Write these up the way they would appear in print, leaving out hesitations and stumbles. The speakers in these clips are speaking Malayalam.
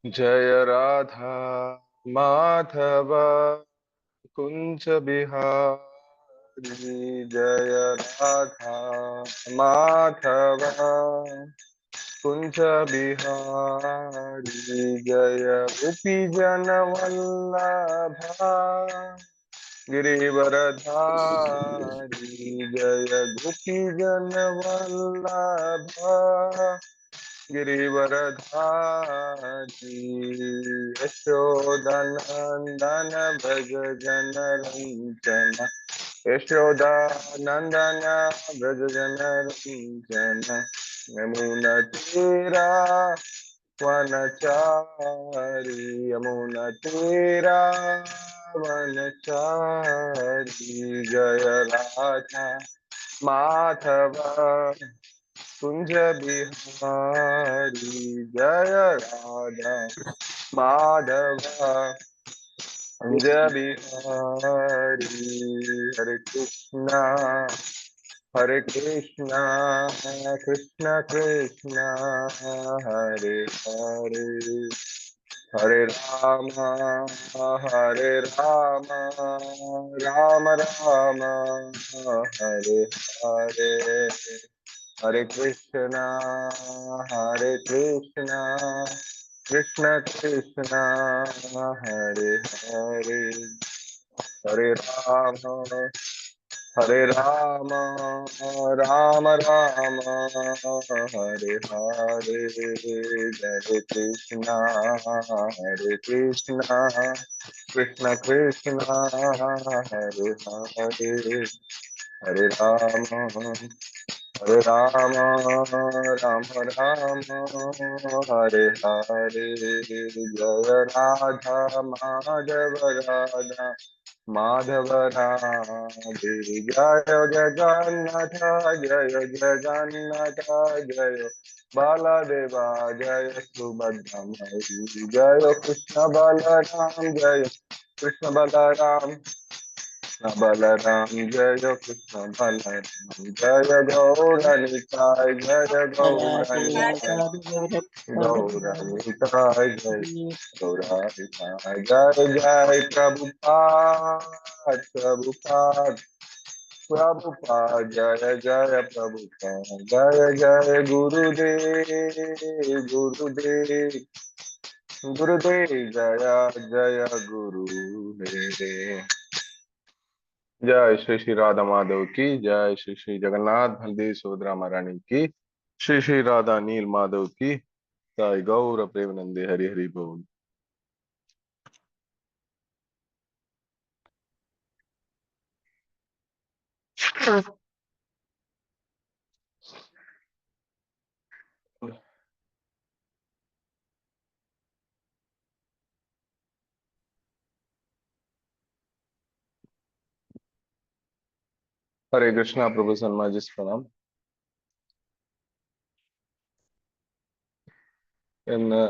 जय राधा माधव कुंज बिहारी। जय राधा माधव कुंज बिहारी। जय गोपी जन वल्लभा गिरिवरधारी। जय गोपी जन वल्लभा गिरिवरधारी। यशोदनंदन भज जन रंजन। यशोदानंदन भज जन रंजन। यमुना तेरा वनचारी। यमुना तेरा वनचारी। जय राधा माधव कुंज बिहारी। जय राधा माधव कुंज बिहारी। हरे कृष्णा कृष्ण कृष्ण हरे हरे। हरे राम राम राम हरे हरे। हरे कृष्णा कृष्ण कृष्ण हरे हरे। हरे राम राम राम हरे हरे। हरे कृष्णा कृष्ण कृष्ण हरे हरे। हरे राम राम राम हरे हरे। जय राधा माधव राधा माधव राधे। जय जगन्नाथ जय जगन्नाथ जय बालादेवा जय सुभद्रा माई। जय कृष्ण बलराम जय कृष्ण बलराम बलराम जय कृष्ण बलराम। जय गौरनिताय जय राधे गौरनिताय राधे राधे गौरनिताय जय गौरनिताय। जय जय प्रभुपाद प्रभुपाद प्रभुपाद। जय जय प्रभुपाद। जय जय गुरुदेव गुरुदेव गुरुदेव। जय जय गुरुदेव। जय श्री श्री राधा माधव की जय। श्री श्री जगन्नाथ बलदेव सुभद्रा महारानी की। श्री श्री राधा नील माधव की जय। गौर प्रेमानंदे हरि हरि बोल। हरे कृष्णा प्रभु सन्मा जी प्रणाम। ഇന്ന്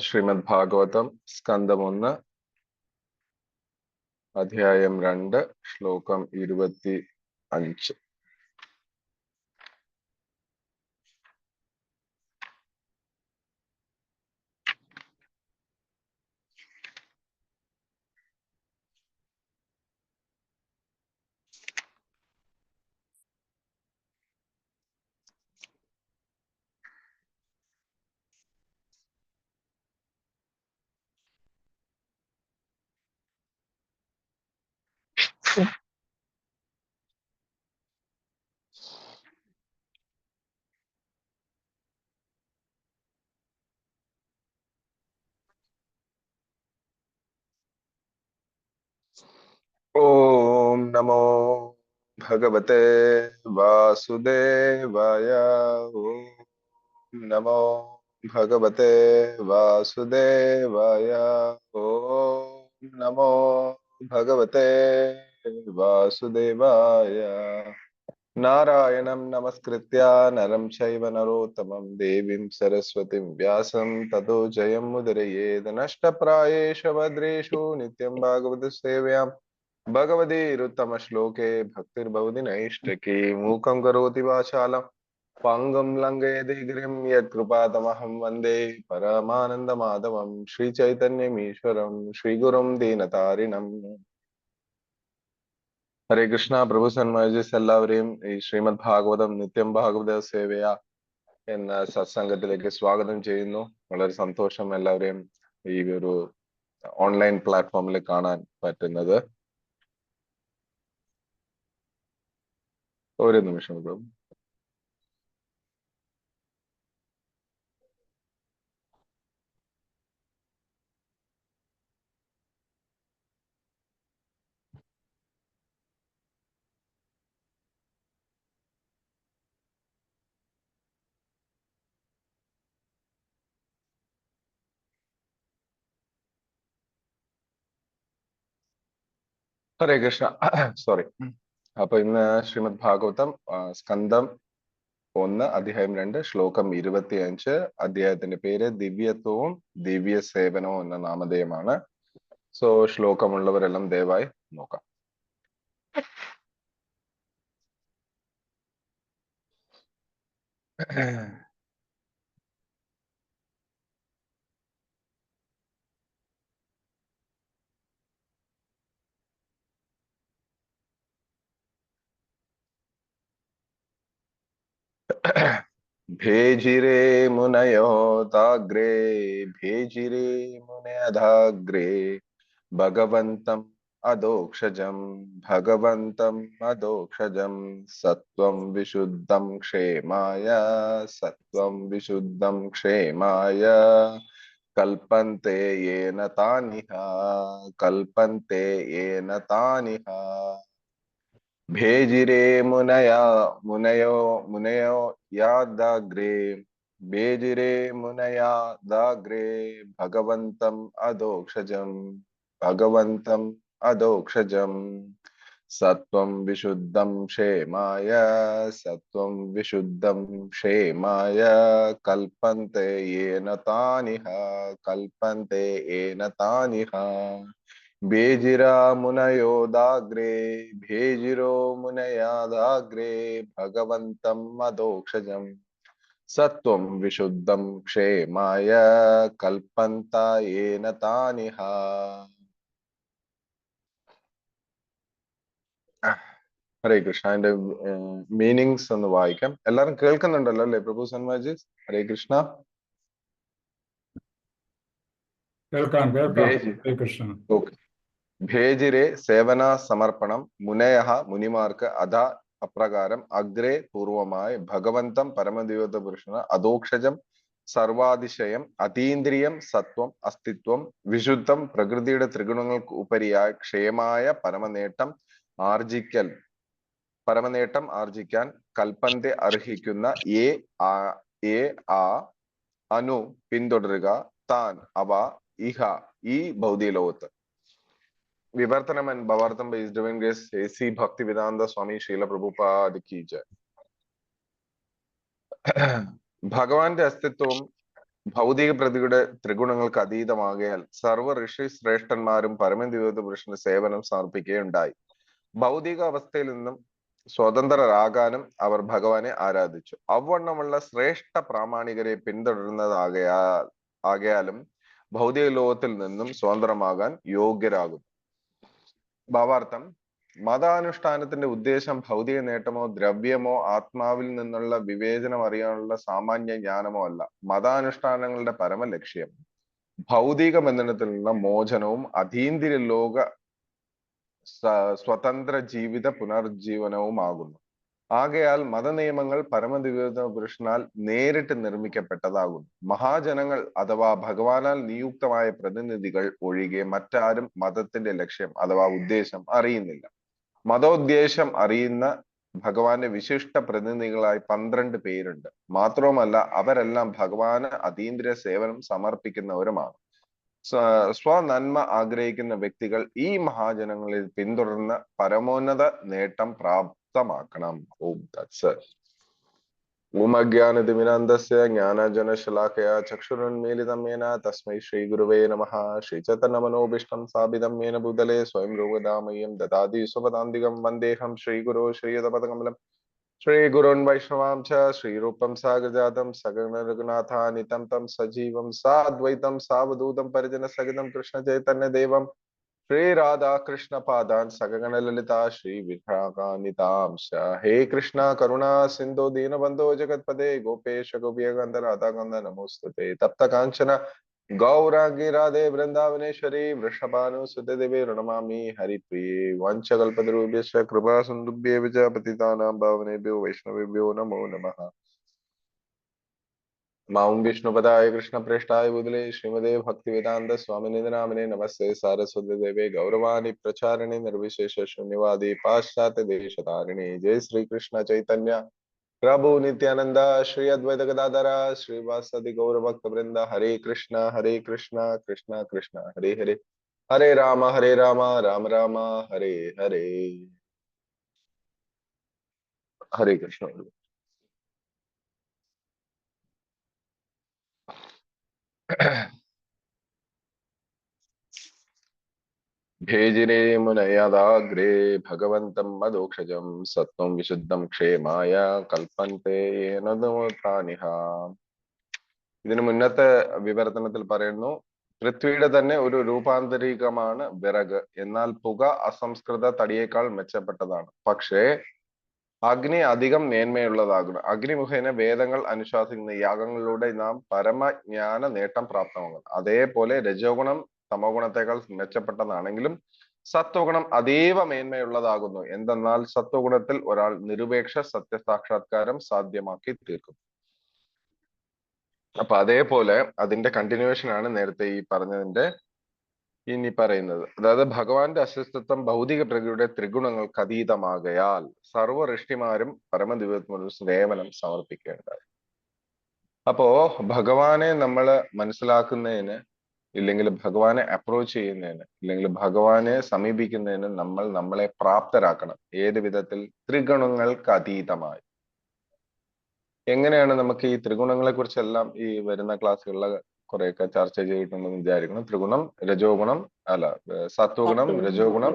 ശ്രീമദ് ഭാഗവതം സ്കന്ധം 1 അധ്യായം 2 ശ്ലോകം 25. ओम नमो भगवते वासुदेवाय। ओम नमो भगवते वासुदेवाय। ओम नमो भगवते वासुदेवाय। नारायणं नमस्कृत्य नरं चैव नरोत्तमं देवीं सरस्वतीं व्यासं ततो जयमुदीरयेत्। नष्टप्रायेषु भद्रेषु नित्यं भागवत सेव्यां भगवतीरुत्तमश्लोके भक्तिर्भवति नैष्ठिकी। मूकं करोति वाचालं पांगुं लंघयते गिरिं यत्कृपातमहं वन्दे परमानन्दमाधवं श्रीचैतन्यमीश्वरं श्रीगुरुं दीनतारिणम्. ഹരേ കൃഷ്ണ. പ്രഭു സന്മജിസ് എല്ലാവരെയും ഈ ശ്രീമദ് ഭാഗവതം നിത്യം ഭാഗവത സേവയ എന്ന സത്സംഗത്തിലേക്ക് സ്വാഗതം ചെയ്യുന്നു. വളരെ സന്തോഷം എല്ലാവരെയും ഈ ഒരു ഓൺലൈൻ പ്ലാറ്റ്ഫോമിൽ കാണാൻ പറ്റുന്നത്. ഒരു നിമിഷം പ്രഭു. ഹരേ കൃഷ്ണ. സോറി. അപ്പൊ ഇന്ന് ശ്രീമദ് ഭാഗവതം സ്കന്ധം 1 അധ്യായം 2 ശ്ലോകം 25. അധ്യായത്തിന്റെ പേര് ദിവ്യത്വവും ദിവ്യ സേവനവും എന്ന നാമധേയമാണ്. സോ ശ്ലോകമുള്ളവരെല്ലാം ദയവായി നോക്കാം. भेजिरे मुनयो ताग्रे भेजिरे मुनयधाग्रे भगवन्तम् अधोक्षजं सत्वं विशुद्धं क्षेमाय कल्पन्ते येन तानिह भेजिरे मुनयो यादाग्रे भेजिरे मुनया दाग्रे भगवन्तम् अधोक्षजं सत्वं विशुद्धं क्षेमाय कल्पन्ते येन तानिह भेजिरा मुनयो दाग्रे भेजिरो मुनयादाग्रे भगवन्तम् अधोक्षजं सत्वं विशुद्धं क्षेमाय कल्पन्ता येन तानिह. ഹരേ കൃഷ്ണ. അതിന്റെ മീനിങ്സ് ഒന്ന് വായിക്കാം. എല്ലാരും കേൾക്കുന്നുണ്ടല്ലോ അല്ലെ പ്രഭു സന്മാജി? ഹരേ കൃഷ്ണ. ഓക്കെ. ഭേജിരെ സേവന സമർപ്പണം മുനയഃ മുനിമാർക്ക് അധ അപ്രകാരം അഗ്രേ പൂർവമായി ഭഗവന്തം പരമദിവ്യത പുരുഷന് അധോക്ഷജം സർവാതിശയം അതീന്ദ്രിയം സത്വം അസ്തിത്വം വിശുദ്ധം പ്രകൃതിയുടെ ത്രിഗുണങ്ങൾക്ക് ഉപരിയായി ക്ഷേമായ പരമനേട്ടം ആർജിക്കാൻ കൽപ്പന്തെ അർഹിക്കുന്ന അനു പിന്തുടരുക താൻ അവ ഇഹ ഈ ഭൗതിക ലോകത്ത്. വിവർത്തനം ആൻഡ് ഭവാർത്ഥം by his divine grace A C. Bhaktivedanta Swami Srila Prabhupad കി ജയ്. ഭഗവാന്റെ അസ്തിത്വം ഭൗതിക പ്രതിയുടെ ത്രിഗുണങ്ങൾക്ക് അതീതമാകയാൽ സർവ ഋഷി ശ്രേഷ്ഠന്മാരും പരമദിവ്യത പുരുഷന് സേവനം സമർപ്പിക്കുകയുണ്ടായി. ഭൗതിക അവസ്ഥയിൽ നിന്നും സ്വതന്ത്രരാകാനും അവർ ഭഗവാനെ ആരാധിച്ചു. അവണ്ണമുള്ള ശ്രേഷ്ഠ പ്രാമാണികരെ പിന്തുടരുന്നതാകയാലും ഭൗതിക ലോകത്തിൽ നിന്നും സ്വതന്ത്രമാകാൻ യോഗ്യരാകുന്നു. ഭാവാർത്ഥം: മതാനുഷ്ഠാനത്തിന്റെ ഉദ്ദേശം ഭൗതിക നേട്ടമോ ദ്രവ്യമോ ആത്മാവിൽ നിന്നുള്ള വിവേചനം അറിയാനുള്ള സാമാന്യ ജ്ഞാനമോ അല്ല. മതാനുഷ്ഠാനങ്ങളുടെ പരമലക്ഷ്യം ഭൗതിക ബന്ധനത്തിൽ നിന്നുള്ള മോചനവും അതീന്ദ്രിയ ലോക സ്വതന്ത്ര ജീവിത പുനർജീവനവുമാകുന്നു. ആകയാൽ മതനിയമങ്ങൾ പരമദിവ്യത പുരുഷനാൽ നേരിട്ട് നിർമ്മിക്കപ്പെട്ടതാകുന്നു. മഹാജനങ്ങൾ അഥവാ ഭഗവാനാൽ നിയുക്തമായ പ്രതിനിധികൾ ഒഴികെ മറ്റാരും മതത്തിന്റെ ലക്ഷ്യം അഥവാ ഉദ്ദേശം അറിയുന്നില്ല. മതോദ്ദേശം അറിയുന്ന ഭഗവാന്റെ വിശിഷ്ട പ്രതിനിധികളായി 12 പേരുണ്ട്. മാത്രവുമല്ല അവരെല്ലാം ഭഗവാന് അതീന്ദ്രിയ സേവനം സമർപ്പിക്കുന്നവരുമാണ്. സ്വനന്മ ആഗ്രഹിക്കുന്ന വ്യക്തികൾ ഈ മഹാജനങ്ങളിൽ പിന്തുടർന്ന് പരമോന്നത നേട്ടം പ്രാപ്തമാക്കണം. ഓം തത്സത്. ഓം അജ്ഞാനതിമിരാന്ധസ്യ ജ്ഞാനജനശലാകയാ ചക്ഷുരുന്മീലിതം യേന തസ്മൈ ശ്രീഗുരുവേ നമഃ. ശ്രീചൈതന്യമനോഭീഷ്ടം സ്ഥാപിതം യേന ഭൂതലേ സ്വയം രൂപദാമഹ്യം ദദാതി സ്വപദാന്തികം വന്ദേഹം ശ്രീഗുരോ ശ്രീയദപദകമലം श्री गुरुन् वैष्णवां च श्रीरूपं साग्रजातं सगण रघुनाथानितं तं सजीवं साद्वैतं सावधूतं परिजन सहितं कृष्ण चैतन्य देवं श्री राधा कृष्ण पादान सगगण ललिता श्री विशाखान्वितांश। हे कृष्णा करुणा सिंधु दीनबंधो जगतपदे गोपेश गोपियकांत राधा कांत नमोस्तुते। तप्त कांचन गौरांगी राधे वृंदावनेश्वरी वृषभानुसुते देवी प्रणमामि हरिप्रिये। वंशकल्पतरुभ्यश्च कृपा सिन्धुभ्येव च पतितानां पावनेभ्यो वैष्णवेभ्यो नमो नमः। मां विष्णुपदाय कृष्णप्रेष्ठाय भूतले श्रीमते भक्तिवेदांत स्वामिने नामिने नमस्ते सारस्वती देवे गौरवाणी प्रचारिणे निर्विशेष शून्यवादी पाश्चात्य देशतारिणे। जय श्री कृष्ण चैतन्य प्रभु नित्यानंद श्री अद्वैत गदाधर श्रीवासदि गौर भक्त वृंद। हरे कृष्णा कृष्ण कृष्ण हरे हरे, हरे राम राम राम हरे हरे। हरे कृष्ण। भेजिरे मुनयदाग्रे भगवन्तं मदोक्षजं सत्त्वं विशुद्धं क्षेमाय കൽപ്പന്തെ येन നൂതാനിഹ. ഇതിനു മുന്നത്തെ വിവർത്തനത്തിൽ പറയുന്നു, പൃഥ്വിയുടെ തന്നെ ഒരു രൂപാന്തരീകമാണ് വിറക്. എന്നാൽ പുക അസംസ്കൃത തടിയേക്കാൾ മെച്ചപ്പെട്ടതാണ്. പക്ഷേ അഗ്നി അധികം മേന്മയുള്ളതാകുന്നു. അഗ്നി മുഖേന വേദങ്ങൾ അനുശാസിക്കുന്ന യാഗങ്ങളിലൂടെ നാം പരമജ്ഞാന നേട്ടം പ്രാപ്തമാകുന്നു. അതേപോലെ രജോഗുണം തമോ ഗുണത്തെക്കാൾ മെച്ചപ്പെട്ടതാണെങ്കിലും സത്വഗുണം അതീവ മേന്മയുള്ളതാകുന്നു. എന്തെന്നാൽ സത്വഗുണത്തിൽ ഒരാൾ നിരുപേക്ഷ സത്യസാക്ഷാത്കാരം സാധ്യമാക്കി തീർക്കും. അപ്പൊ അതേപോലെ അതിന്റെ കണ്ടിന്യൂവേഷൻ ആണ് നേരത്തെ ഈ പറഞ്ഞതിന്റെ ഇനി പറയുന്നത്. അതായത് ഭഗവാന്റെ അസ്തിത്വം ഭൗതിക പ്രകൃതിയുടെ ത്രിഗുണങ്ങൾക്ക് അതീതമാകയാൽ സർവ്വ ഋഷിമാരും പരമദിവ്യത്വ സേവനം സമർപ്പിക്കേണ്ടത്. അപ്പോ ഭഗവാനെ നമ്മൾ മനസ്സിലാക്കുന്നതിന്, ഇല്ലെങ്കിൽ ഭഗവാനെ അപ്രോച്ച് ചെയ്യുന്നതിന്, ഇല്ലെങ്കിൽ ഭഗവാനെ സമീപിക്കുന്നതിന് നമ്മൾ നമ്മളെ പ്രാപ്തരാക്കണം. ഏത് വിധത്തിൽ? ത്രിഗുണങ്ങൾക്ക് അതീതമായി. എങ്ങനെയാണ് നമുക്ക് ഈ ത്രിഗുണങ്ങളെ കുറിച്ചെല്ലാം ഈ വരുന്ന ക്ലാസ്സുകളിൽ കുറെയൊക്കെ ചർച്ച ചെയ്തിട്ടുണ്ടെന്ന് വിചാരിക്കണം. ത്രിഗുണം, രജോഗുണം, അല്ല സത്വഗുണം, രജോഗുണം,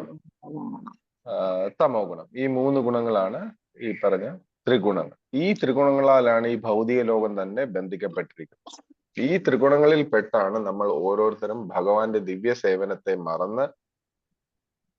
തമോ ഗുണം, ഈ മൂന്ന് ഗുണങ്ങളാണ് ഈ പറഞ്ഞ ത്രിഗുണങ്ങൾ. ഈ ത്രിഗുണങ്ങളാലാണ് ഈ ഭൗതിക ലോകം തന്നെ ബന്ധിക്കപ്പെട്ടിരിക്കുന്നത്. ഈ ത്രിഗുണങ്ങളിൽ പെട്ടാണ് നമ്മൾ ഓരോരുത്തരും ഭഗവാന്റെ ദിവ്യ സേവനത്തെ മറന്ന്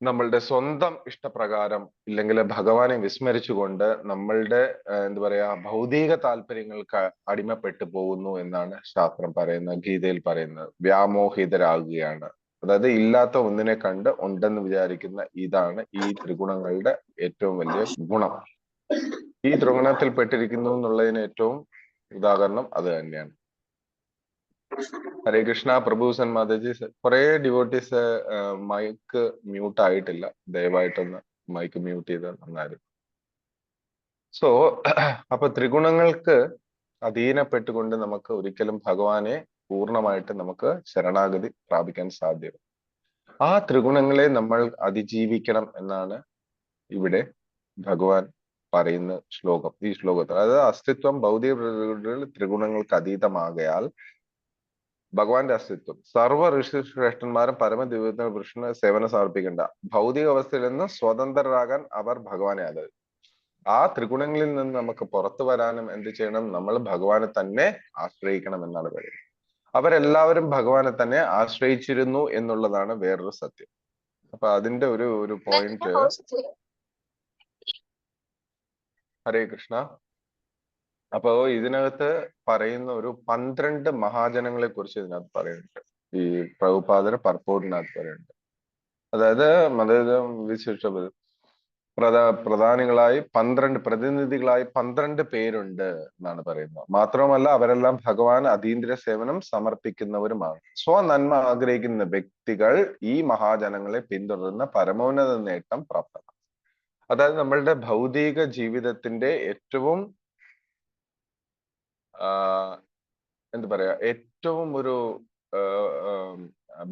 നമ്മളുടെ സ്വന്തം ഇഷ്ടപ്രകാരം, ഇല്ലെങ്കിൽ ഭഗവാനെ വിസ്മരിച്ചുകൊണ്ട് നമ്മളുടെ എന്താ പറയാ ഭൗതിക താല്പര്യങ്ങൾക്ക് അടിമപ്പെട്ടു പോകുന്നു എന്നാണ് ശാസ്ത്രം പറയുന്നത്, ഗീതയിൽ പറയുന്നത്. വ്യാമോഹിതരാകുകയാണ്. അതായത് ഇല്ലാത്ത ഒന്നിനെ കണ്ട് ഉണ്ടെന്ന് വിചാരിക്കുന്ന ഇതാണ് ഈ ത്രിഗുണങ്ങളുടെ ഏറ്റവും വലിയ ഗുണം. ഈ ത്രിഗുണത്തിൽ പെട്ടിരിക്കുന്നു എന്നുള്ളതിന് ഏറ്റവും ഉദാഹരണം അത് തന്നെയാണ്. ഹരേ കൃഷ്ണ. പ്രഭുസൻ മാതാജി, കുറെ ഡിവോട്ടീസ് മൈക്ക് മ്യൂട്ട് ആയിട്ടില്ല, ദയവായിട്ടൊന്ന് മൈക്ക് മ്യൂട്ട് ചെയ്ത് നന്നായിരുന്നു. സോ അപ്പൊ ത്രിഗുണങ്ങൾക്ക് അധീനപ്പെട്ടുകൊണ്ട് നമുക്ക് ഒരിക്കലും ഭഗവാനെ പൂർണ്ണമായിട്ട് നമുക്ക് ശരണാഗതി പ്രാപിക്കാൻ സാധ്യത. ആ ത്രിഗുണങ്ങളെ നമ്മൾ അതിജീവിക്കണം എന്നാണ് ഇവിടെ ഭഗവാൻ പറയുന്ന ശ്ലോകം. ഈ ശ്ലോകത്തിൽ അതായത് അസ്തിത്വം ഭൗതിക ത്രിഗുണങ്ങൾക്ക് അതീതമാകയാൽ ഭഗവാന്റെ അസ്തിത്വം സർവ്വ ഋഷി ശ്രേഷ്ഠന്മാരും പരമദിവ്യത്തിന് കൃഷ്ണ സേവനം സമർപ്പിക്കേണ്ട. ഭൗതിക അവസ്ഥയിൽ നിന്ന് സ്വതന്ത്രരാകാൻ അവർ ഭഗവാനെ ആദരിച്ചു. ആ ത്രിഗുണങ്ങളിൽ നിന്ന് നമുക്ക് പുറത്തു വരാനും എന്ത് ചെയ്യണം? നമ്മൾ ഭഗവാനെ തന്നെ ആശ്രയിക്കണം എന്നാണ് പറയുന്നത്. അവരെല്ലാവരും ഭഗവാനെ തന്നെ ആശ്രയിച്ചിരുന്നു എന്നുള്ളതാണ് വേറൊരു സത്യം. അപ്പൊ അതിന്റെ ഒരു പോയിന്റ്. ഹരേ കൃഷ്ണ. അപ്പോ ഇതിനകത്ത് പറയുന്ന ഒരു 12 മഹാജനങ്ങളെ കുറിച്ച് ഇതിനകത്ത് പറയുന്നുണ്ട്. ഈ പ്രഭുപാദര പർപ്പോട്ടിനകത്ത് പറയുന്നുണ്ട്. അതായത് വിശിഷ്ട പ്രധാനികളായി 12 പ്രതിനിധികളായി 12 പേരുണ്ട് എന്നാണ് പറയുന്നത്. മാത്രമല്ല അവരെല്ലാം ഭഗവാൻ അതീന്ദ്രിയ സേവനം സമർപ്പിക്കുന്നവരുമാണ്. സ്വനന്മ ആഗ്രഹിക്കുന്ന വ്യക്തികൾ ഈ മഹാജനങ്ങളെ പിന്തുടരുന്ന പരമോന്നത നേട്ടം പ്രാപ്തമാണ്. അതായത് നമ്മളുടെ ഭൗതിക ജീവിതത്തിന്റെ ഏറ്റവും എന്താ പറയാ ഏറ്റവും ഒരു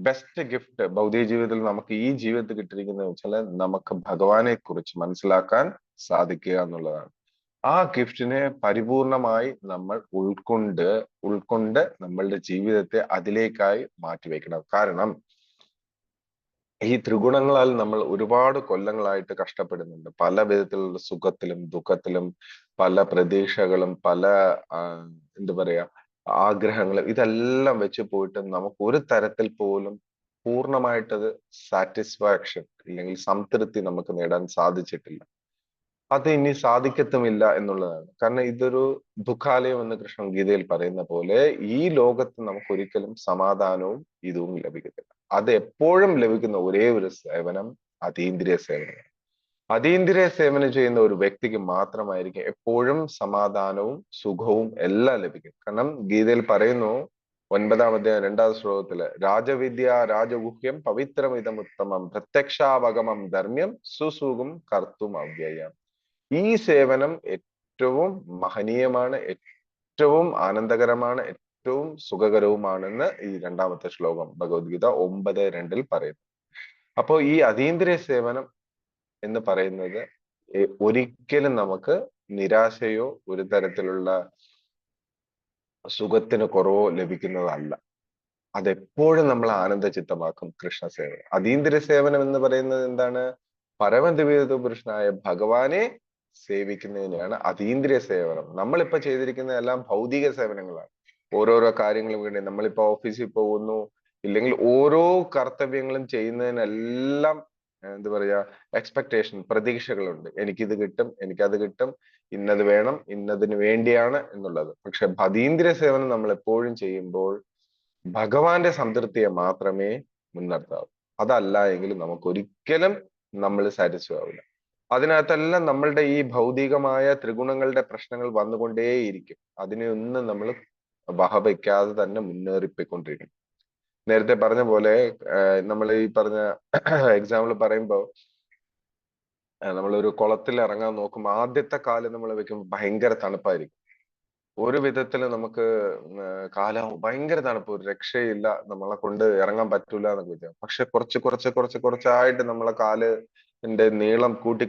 ബെസ്റ്റ് ഗിഫ്റ്റ് ഭൗതിക ജീവിതത്തിൽ നമുക്ക് ഈ ജീവിതത്തിൽ കിട്ടിയിരിക്കുന്നത് വെച്ചാൽ നമുക്ക് ഭഗവാനെ കുറിച്ച് മനസ്സിലാക്കാൻ സാധിക്കുക എന്നുള്ളതാണ്. ആ ഗിഫ്റ്റിനെ പരിപൂർണമായി നമ്മൾ ഉൾക്കൊണ്ട് നമ്മളുടെ ജീവിതത്തെ അതിലേക്കായി മാറ്റിവെക്കണം. കാരണം ഈ ത്രിഗുണങ്ങളാൽ നമ്മൾ ഒരുപാട് കൊല്ലങ്ങളായിട്ട് കഷ്ടപ്പെടുന്നുണ്ട്. പല വിധത്തിലുള്ള സുഖത്തിലും ദുഃഖത്തിലും പല പ്രതീക്ഷകളും പല എന്താ പറയാ ആഗ്രഹങ്ങളും ഇതെല്ലാം വെച്ച് പോയിട്ട് നമുക്ക് ഒരു തരത്തിൽ പോലും പൂർണ്ണമായിട്ടത് സാറ്റിസ്ഫാക്ഷൻ അല്ലെങ്കിൽ സംതൃപ്തി നമുക്ക് നേടാൻ സാധിച്ചിട്ടില്ല. അത് ഇനി സാധിക്കത്തുമില്ല എന്നുള്ളതാണ്. കാരണം ഇതൊരു ദുഃഖാലയം എന്ന് കൃഷ്ണൻ ഗീതയിൽ പറയുന്ന പോലെ ഈ ലോകത്ത് നമുക്ക് ഒരിക്കലും സമാധാനവും ഇതും ലഭിക്കത്തില്ല. അത് എപ്പോഴും ലഭിക്കുന്ന ഒരേ ഒരു സേവനം അതീന്ദ്രിയ സേവനം. അതീന്ദ്രിയ സേവനം ചെയ്യുന്ന ഒരു വ്യക്തിക്ക് മാത്രമായിരിക്കും എപ്പോഴും സമാധാനവും സുഖവും എല്ലാം ലഭിക്കും. കാരണം ഗീതയിൽ പറയുന്നു 9-ാം അധ്യായം 2-ാം ശ്ലോകത്തില് രാജവിദ്യ രാജഗുഹ്യം പവിത്രമിതം ഉത്തമം പ്രത്യക്ഷാവഗമം ധർമ്മ്യം സുസുഖം കർത്തും അവ്യയം. ഈ സേവനം ഏറ്റവും മഹനീയമാണ്, ഏറ്റവും ആനന്ദകരമാണ്, ഏറ്റവും സുഖകരവുമാണെന്ന് ഈ 2-ാമത്തെ ശ്ലോകം ഭഗവത്ഗീത 9:2 പറയുന്നു. അപ്പോ ഈ അതീന്ദ്രിയ സേവനം എന്ന് പറയുന്നത് ഒരിക്കലും നമുക്ക് നിരാശയോ ഒരു തരത്തിലുള്ള സുഖത്തിന് കുറവോ ലഭിക്കുന്നതല്ല. അതെപ്പോഴും നമ്മൾ ആനന്ദചിത്തമാക്കും കൃഷ്ണസേവനം. അതീന്ദ്രിയ സേവനം എന്ന് പറയുന്നത് എന്താണ്? പരമദിവ്യ പുരുഷനായ ഭഗവാനെ സേവിക്കുന്നതിനെയാണ് അതീന്ദ്രിയ സേവനം. നമ്മളിപ്പോ ചെയ്തിരിക്കുന്ന എല്ലാം ഭൗതിക സേവനങ്ങളാണ്. ഓരോരോ കാര്യങ്ങളും വേണ്ടി നമ്മളിപ്പോ ഓഫീസിൽ പോകുന്നു, ഇല്ലെങ്കിൽ ഓരോ കർത്തവ്യങ്ങളും ചെയ്യുന്നതിനെല്ലാം എന്താ പറയാ എക്സ്പെക്ടേഷൻ, പ്രതീക്ഷകളുണ്ട്. എനിക്കിത് കിട്ടും, എനിക്കത് കിട്ടും, ഇന്നത് വേണം, ഇന്നതിന് വേണ്ടിയാണ് എന്നുള്ളത്. പക്ഷെ അതീന്ദ്രിയ സേവനം നമ്മൾ എപ്പോഴും ചെയ്യുമ്പോൾ ഭഗവാന്റെ സംതൃപ്തിയെ മാത്രമേ മുൻനിർത്താവൂ. അതല്ല എങ്കിൽ നമുക്ക് ഒരിക്കലും നമ്മൾ സാറ്റിസ്ഫൈ ആവില്ല. അതിനകത്തെല്ലാം നമ്മളുടെ ഈ ഭൗതികമായ ത്രിഗുണങ്ങളുടെ പ്രശ്നങ്ങൾ വന്നുകൊണ്ടേയിരിക്കും. അതിനെ ഒന്നും നമ്മൾ വകവയ്ക്കാതെ തന്നെ മുന്നേറിപ്പോയിക്കൊണ്ടിരിക്കും. നേരത്തെ പറഞ്ഞ പോലെ നമ്മൾ ഈ പറഞ്ഞ എക്സാമ്പിൾ പറയുമ്പോൾ നമ്മളൊരു കുളത്തിൽ ഇറങ്ങാൻ നോക്കുമ്പോൾ ആദ്യത്തെ കാല് നമ്മൾ വെക്കുമ്പോൾ ഭയങ്കര തണുപ്പായിരിക്കും. ഒരു വിധത്തിൽ നമുക്ക് കാലം ഭയങ്കര തണുപ്പ്, ഒരു രക്ഷയില്ല, നമ്മളെ കൊണ്ട് ഇറങ്ങാൻ പറ്റൂല എന്നൊക്കെ വിചാരിക്കും. പക്ഷെ കുറച്ചായിട്ട് നമ്മളെ കാലിന്റെ നീളം കൂട്ടി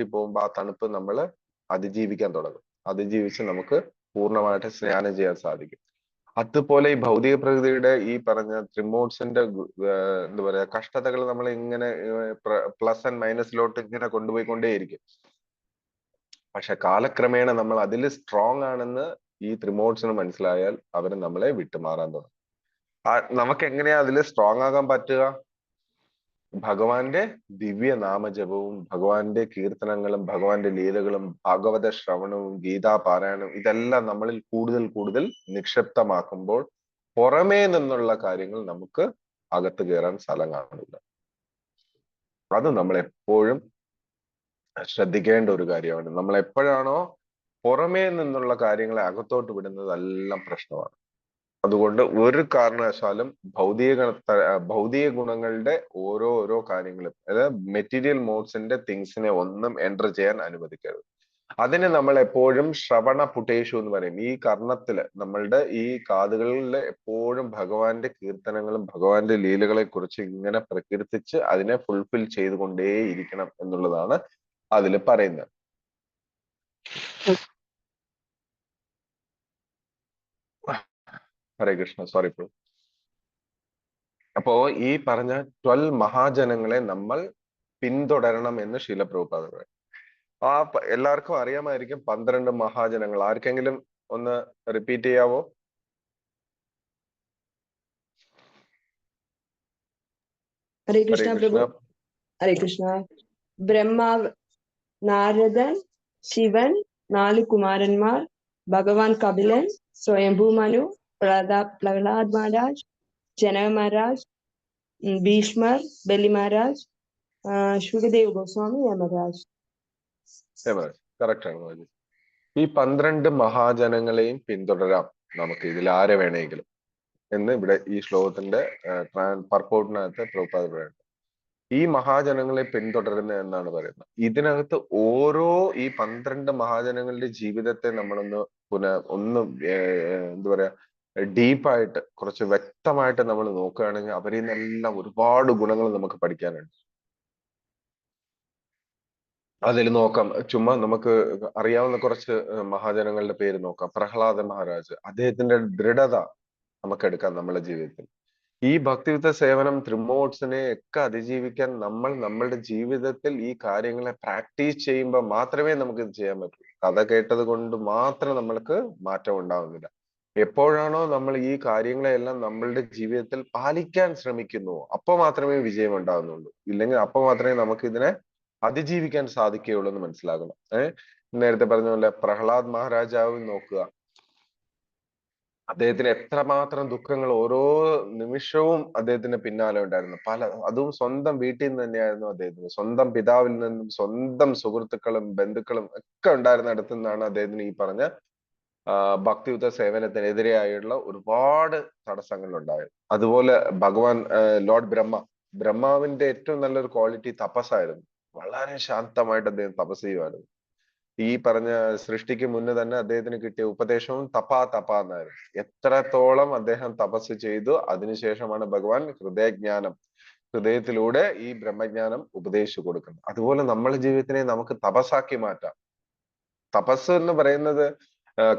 പോകുമ്പോൾ ആ തണുപ്പ് നമ്മൾ അതിജീവിക്കാൻ തുടങ്ങും. അതിജീവിച്ച് നമുക്ക് പൂർണ്ണമായിട്ട് സ്നാനം ചെയ്യാൻ സാധിക്കും. അതുപോലെ ഈ ഭൗതിക പ്രകൃതിയുടെ ഈ പറഞ്ഞ ത്രിമോഡ്സിന്റെ എന്താ പറയാ കഷ്ടതകൾ നമ്മൾ ഇങ്ങനെ പ്ലസ് ആൻഡ് മൈനസിലോട്ട് ഇങ്ങനെ കൊണ്ടുപോയിക്കൊണ്ടേയിരിക്കും. പക്ഷെ കാലക്രമേണ നമ്മൾ അതിൽ സ്ട്രോങ് ആണെന്ന് ഈ ത്രിമോഡ്സിന് മനസ്സിലായാൽ അവർ നമ്മളെ വിട്ടുമാറാൻ തുടങ്ങും. നമുക്ക് എങ്ങനെയാ അതിൽ സ്ട്രോങ് ആകാൻ പറ്റുക? ഭഗവാന്റെ ദിവ്യ നാമജപവും ഭഗവാന്റെ കീർത്തനങ്ങളും ഭഗവാന്റെ ലീലകളും ഭാഗവത ശ്രവണവും ഗീതാ പാരായണവും ഇതെല്ലാം നമ്മളിൽ കൂടുതൽ നിക്ഷിപ്തമാക്കുമ്പോൾ പുറമേ നിന്നുള്ള കാര്യങ്ങൾ നമുക്ക് അകത്ത് കയറാൻ സ്ഥലം കാണില്ല. അത് നമ്മൾ എപ്പോഴും ശ്രദ്ധിക്കേണ്ട ഒരു കാര്യമാണ്. നമ്മൾ എപ്പോഴാണോ പുറമേ നിന്നുള്ള കാര്യങ്ങളെ അകത്തോട്ട് വിടുന്നതെല്ലാം പ്രശ്നമാണ്. അതുകൊണ്ട് ഒരു കാരണവശാലും ഭൗതിക ഗുണങ്ങളുടെ ഓരോ കാര്യങ്ങളും, അതായത് മെറ്റീരിയൽ മോഡ്സിന്റെ തിങ്സിനെ ഒന്നും എൻ്റർ ചെയ്യാൻ അനുവദിക്കരുത്. അതിന് നമ്മൾ എപ്പോഴും ശ്രവണ പുട്ടേഷു എന്ന് പറയും. ഈ കർണത്തില് നമ്മളുടെ ഈ കാതുകളിൽ എപ്പോഴും ഭഗവാന്റെ കീർത്തനങ്ങളും ഭഗവാന്റെ ലീലകളെ കുറിച്ച് ഇങ്ങനെ പ്രകീർത്തിച്ച് അതിനെ ഫുൾഫിൽ ചെയ്തുകൊണ്ടേയിരിക്കണം എന്നുള്ളതാണ് അതിൽ പറയുന്നത്. ഹരേ കൃഷ്ണ, സോറി ബ്രോ. അപ്പോ ഈ പറഞ്ഞ 12 മഹാജനങ്ങളെ നമ്മൾ പിന്തുടരണം എന്ന് ശീല പ്രഭുപാദ പറയും. എല്ലാവർക്കും അറിയാമായിരിക്കും 12 മഹാജനങ്ങൾ. ആർക്കെങ്കിലും ഒന്ന് റിപ്പീറ്റ് ചെയ്യാവോ? ഹരേ കൃഷ്ണ പ്രഭു. ഹരേ കൃഷ്ണ. ബ്രഹ്മാവ്, നാരദൻ, ശിവൻ, 4 കുമാരന്മാർ, ഭഗവാൻ കപിലൻ, സ്വയംഭൂ മനു, പ്രഹ്ലാദ് മഹാരാജ്, ജനക മഹാരാജ്, ഭീഷ്മർ, ബലി മഹാരാജ്, ശുകദേവ് ഗോസ്വാമി, യമരാജ്. കറക്റ്റ് ആണ്. ഈ 12 മഹാജനങ്ങളെയും പിന്തുടരാം നമുക്ക് ഇതിൽ ആരെ വേണമെങ്കിലും എന്ന് ഇവിടെ ഈ ശ്ലോകത്തിന്റെ പർപ്പോട്ടിനകത്ത് പ്രഭുപാദ പറയുന്നത്. ഈ മഹാജനങ്ങളെ പിന്തുടരുന്ന എന്നാണ് പറയുന്നത്. ഇതിനകത്ത് ഓരോ ഈ 12 മഹാജനങ്ങളുടെ ജീവിതത്തെ നമ്മളൊന്ന് എന്താ പറയാ ഡീപ്പായിട്ട് കുറച്ച് വ്യക്തമായിട്ട് നമ്മൾ നോക്കുകയാണെങ്കിൽ അവരിൽ നിന്നെല്ലാം ഒരുപാട് ഗുണങ്ങൾ നമുക്ക് പഠിക്കാനുണ്ട്. അതിൽ നോക്കാം, ചുമ്മാ നമുക്ക് അറിയാവുന്ന കുറച്ച് മഹാജനങ്ങളുടെ പേര് നോക്കാം. പ്രഹ്ലാദ മഹാരാജ്, അദ്ദേഹത്തിന്റെ ദൃഢത നമുക്ക് എടുക്കാം നമ്മുടെ ജീവിതത്തിൽ. ഈ ഭക്തിയുക്ത സേവനം ത്രിമോഡ്സിനെ ഒക്കെ അതിജീവിക്കാൻ നമ്മളുടെ ജീവിതത്തിൽ ഈ കാര്യങ്ങളെ പ്രാക്ടീസ് ചെയ്യുമ്പോൾ മാത്രമേ നമുക്ക് ഇത് ചെയ്യാൻ പറ്റൂ. കഥ കേട്ടത് കൊണ്ട് മാത്രം നമ്മൾക്ക് മാറ്റം ഉണ്ടാവുന്നില്ല. എപ്പോഴാണോ നമ്മൾ ഈ കാര്യങ്ങളെല്ലാം നമ്മളുടെ ജീവിതത്തിൽ പാലിക്കാൻ ശ്രമിക്കുന്നു, അപ്പൊ മാത്രമേ വിജയം ഉണ്ടാകുന്നുള്ളൂ. ഇല്ലെങ്കിൽ അപ്പൊ മാത്രമേ നമുക്ക് ഇതിനെ അതിജീവിക്കാൻ സാധിക്കുകയുള്ളൂ എന്ന് മനസ്സിലാക്കണം. നേരത്തെ പറഞ്ഞ പോലെ പ്രഹ്ലാദ് മഹാരാജാവ് നോക്കുക, അദ്ദേഹത്തിന് എത്രമാത്രം ദുഃഖങ്ങൾ ഓരോ നിമിഷവും അദ്ദേഹത്തിന് പിന്നാലെ ഉണ്ടായിരുന്നു. അതും സ്വന്തം വീട്ടിൽ നിന്ന് തന്നെയായിരുന്നു അദ്ദേഹത്തിന്. സ്വന്തം പിതാവിൽ നിന്നും സ്വന്തം സുഹൃത്തുക്കളും ബന്ധുക്കളും ഒക്കെ ഉണ്ടായിരുന്ന അടുത്തു നിന്നാണ് അദ്ദേഹത്തിന് ഈ പറഞ്ഞ ഭക്തിയുത സേവനത്തിനെതിരെയായുള്ള ഒരുപാട് തടസ്സങ്ങൾ ഉണ്ടായത്. അതുപോലെ ഭഗവാൻ ലോർഡ് ബ്രഹ്മാവിന്റെ ഏറ്റവും നല്ലൊരു ക്വാളിറ്റി തപസ്സായിരുന്നു. വളരെ ശാന്തമായിട്ട് അദ്ദേഹം തപസ് ചെയ്യുമായിരുന്നു. ഈ പറഞ്ഞ സൃഷ്ടിക്ക് മുന്നേ തന്നെ അദ്ദേഹത്തിന് കിട്ടിയ ഉപദേശവും തപ എന്നായിരുന്നു. എത്രത്തോളം അദ്ദേഹം തപസ് ചെയ്തു, അതിനുശേഷമാണ് ഭഗവാൻ ഹൃദയത്തിലൂടെ ഈ ബ്രഹ്മജ്ഞാനം ഉപദേശിച്ചു കൊടുക്കുന്നത്. അതുപോലെ നമ്മുടെ ജീവിതത്തിനെ നമുക്ക് തപസ്സാക്കി മാറ്റാം. തപസ് എന്ന് പറയുന്നത്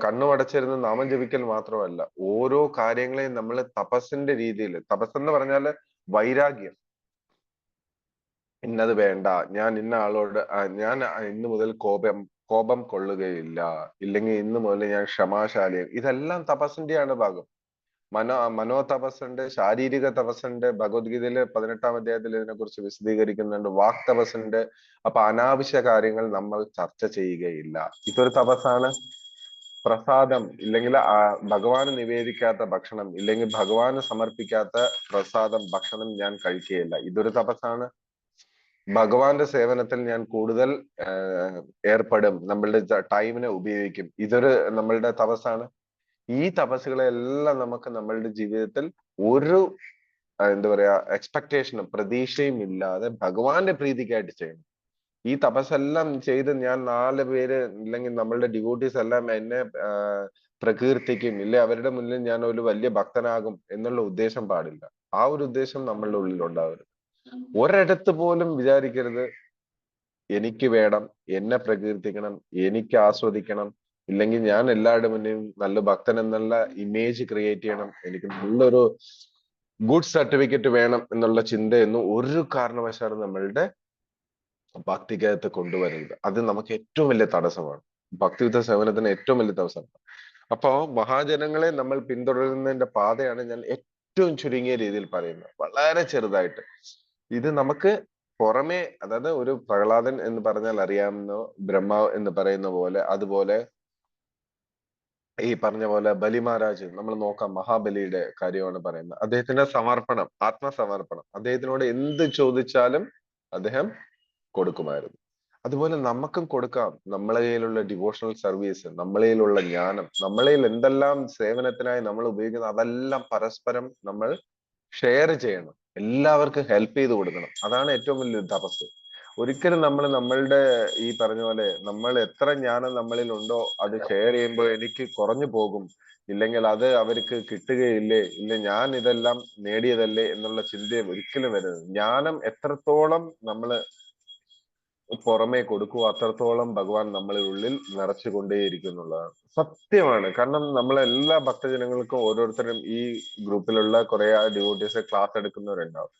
കണ്ണുമടച്ചിരുന്ന് നാമം ജപിക്കൽ മാത്രമല്ല. ഓരോ കാര്യങ്ങളെയും നമ്മൾ തപസ്സിന്റെ രീതിയിൽ, തപസ് എന്ന് പറഞ്ഞാല് വൈരാഗ്യം. ഇന്നത് വേണ്ട, ഞാൻ ഇന്ന ആളോട് ഞാൻ ഇന്നു മുതൽ കോപം കൊള്ളുകയില്ല, ഇല്ലെങ്കിൽ ഇന്നു മുതൽ ഞാൻ ക്ഷമാശാലി. ഇതെല്ലാം തപസ്സിന്റെയാണ് ഭാഗം. മനോ തപസ്സുണ്ട്, ശാരീരിക തപസ്സുണ്ട്. ഭഗവത്ഗീതയില് 18-ാം അധ്യായത്തിൽ ഇതിനെ കുറിച്ച് വിശദീകരിക്കുന്നുണ്ട്. വാക് തപസ്സുണ്ട്. അപ്പൊ അനാവശ്യ കാര്യങ്ങൾ നമ്മൾ ചർച്ച ചെയ്യുകയില്ല. ഇതൊരു തപസ്സാണ്. പ്രസാദം ഇല്ലെങ്കിൽ ഭഗവാന് നിവേദിക്കാത്ത ഭക്ഷണം, ഇല്ലെങ്കിൽ ഭഗവാന് സമർപ്പിക്കാത്ത പ്രസാദം ഭക്ഷണം ഞാൻ കഴിക്കുകയില്ല. ഇതൊരു തപസ്സാണ്. ഭഗവാന്റെ സേവനത്തിൽ ഞാൻ കൂടുതൽ ഏർപ്പെടും, നമ്മളുടെ ടൈമിനെ ഉപയോഗിക്കും. ഇതൊരു നമ്മളുടെ തപസ്സാണ്. ഈ തപസ്സുകളെല്ലാം നമുക്ക് നമ്മളുടെ ജീവിതത്തിൽ ഒരു എന്താ പറയാ എക്സ്പെക്ടേഷനും പ്രതീക്ഷയും ഇല്ലാതെ ഭഗവാന്റെ പ്രീതിക്കായിട്ട് ചെയ്യണം. ഈ തപസ്സെല്ലാം ചെയ്ത് ഞാൻ 4 പേര് ഇല്ലെങ്കിൽ നമ്മളുടെ ഡിവോട്ടീസ് എല്ലാം എന്നെ പ്രകീർത്തിക്കും, ഇല്ലെ അവരുടെ മുന്നിൽ ഞാൻ ഒരു വലിയ ഭക്തനാകും എന്നുള്ള ഉദ്ദേശം പാടില്ല. ആ ഒരു ഉദ്ദേശം നമ്മളുടെ ഉള്ളിൽ ഉണ്ടാവരുത്. ഒരിടത്ത് പോലും വിചാരിക്കരുത് എനിക്ക് വേണം, എന്നെ പ്രകീർത്തിക്കണം, എനിക്ക് ആസ്വദിക്കണം, ഇല്ലെങ്കിൽ ഞാൻ എല്ലാവരുടെ മുന്നിൽ നല്ല ഭക്തൻ എന്നുള്ള ഇമേജ് ക്രിയേറ്റ് ചെയ്യണം, എനിക്ക് നല്ലൊരു ഗുഡ് സർട്ടിഫിക്കറ്റ് വേണം എന്നുള്ള ചിന്തയൊന്നും ഒരു കാരണവശാലും നമ്മളുടെ ഭക്തിക്കകത്ത് കൊണ്ടുവരരുത്. അത് നമുക്ക് ഏറ്റവും വലിയ തടസ്സമാണ്. ഭക്തിയുദ്ധ സേവനത്തിന് ഏറ്റവും വലിയ തടസ്സമാണ്. അപ്പോ മഹാജനങ്ങളെ നമ്മൾ പിന്തുടരുന്നതിന്റെ പാതയാണ് ഞാൻ ഏറ്റവും ചുരുങ്ങിയ രീതിയിൽ പറയുന്നത്, വളരെ ചെറുതായിട്ട്. ഇത് നമുക്ക് പുറമേ, അതായത് ഒരു പ്രഹ്ലാദൻ എന്ന് പറഞ്ഞാൽ അറിയാവുന്ന ബ്രഹ്മാവ് എന്ന് പറയുന്ന പോലെ, അതുപോലെ ഈ പറഞ്ഞ പോലെ ബലി മഹാരാജ് നമ്മൾ നോക്കാം, മഹാബലിയുടെ കാര്യമാണ് പറയുന്നത്. അദ്ദേഹത്തിന്റെ സമർപ്പണം, ആത്മസമർപ്പണം, അദ്ദേഹത്തിനോട് എന്ത് ചോദിച്ചാലും അദ്ദേഹം കൊടുക്കുമായിരുന്നു. അതുപോലെ നമുക്കും കൊടുക്കാം. നമ്മളെ കയ്യിലുള്ള ഡിവോഷണൽ സർവീസ്, നമ്മളെ കയ്യിലുള്ള ജ്ഞാനം, നമ്മളെ എന്തെല്ലാം സേവനത്തിനായി നമ്മൾ ഉപയോഗിക്കുന്നത് അതെല്ലാം പരസ്പരം നമ്മൾ ഷെയർ ചെയ്യണം. എല്ലാവർക്കും ഹെൽപ്പ് ചെയ്ത് കൊടുക്കണം. അതാണ് ഏറ്റവും വലിയ തപസ്. ഒരിക്കലും നമ്മൾ നമ്മളുടെ ഈ പറഞ്ഞ പോലെ നമ്മൾ എത്ര ജ്ഞാനം നമ്മളിൽ ഉണ്ടോ അത് ഷെയർ ചെയ്യുമ്പോൾ എനിക്ക് കുറഞ്ഞു പോകും, ഇല്ലെങ്കിൽ അത് അവർക്ക് കിട്ടുകയില്ലേ, ഇല്ല ഞാൻ ഇതെല്ലാം നേടിയതല്ലേ എന്നുള്ള ചിന്ത ഒരിക്കലും വരരുത്. ജ്ഞാനം എത്രത്തോളം നമ്മള് പുറമേ കൊടുക്കുക അത്രത്തോളം ഭഗവാൻ നമ്മളെ ഉള്ളിൽ നിറച്ചുകൊണ്ടേയിരിക്കും എന്നുള്ളതാണ് സത്യമാണ്. കാരണം നമ്മളെല്ലാ ഭക്തജനങ്ങൾക്കും ഓരോരുത്തരും ഈ ഗ്രൂപ്പിലുള്ള കുറെ ഡിവോട്ടീസ് ക്ലാസ് എടുക്കുന്നവരുണ്ടാവും.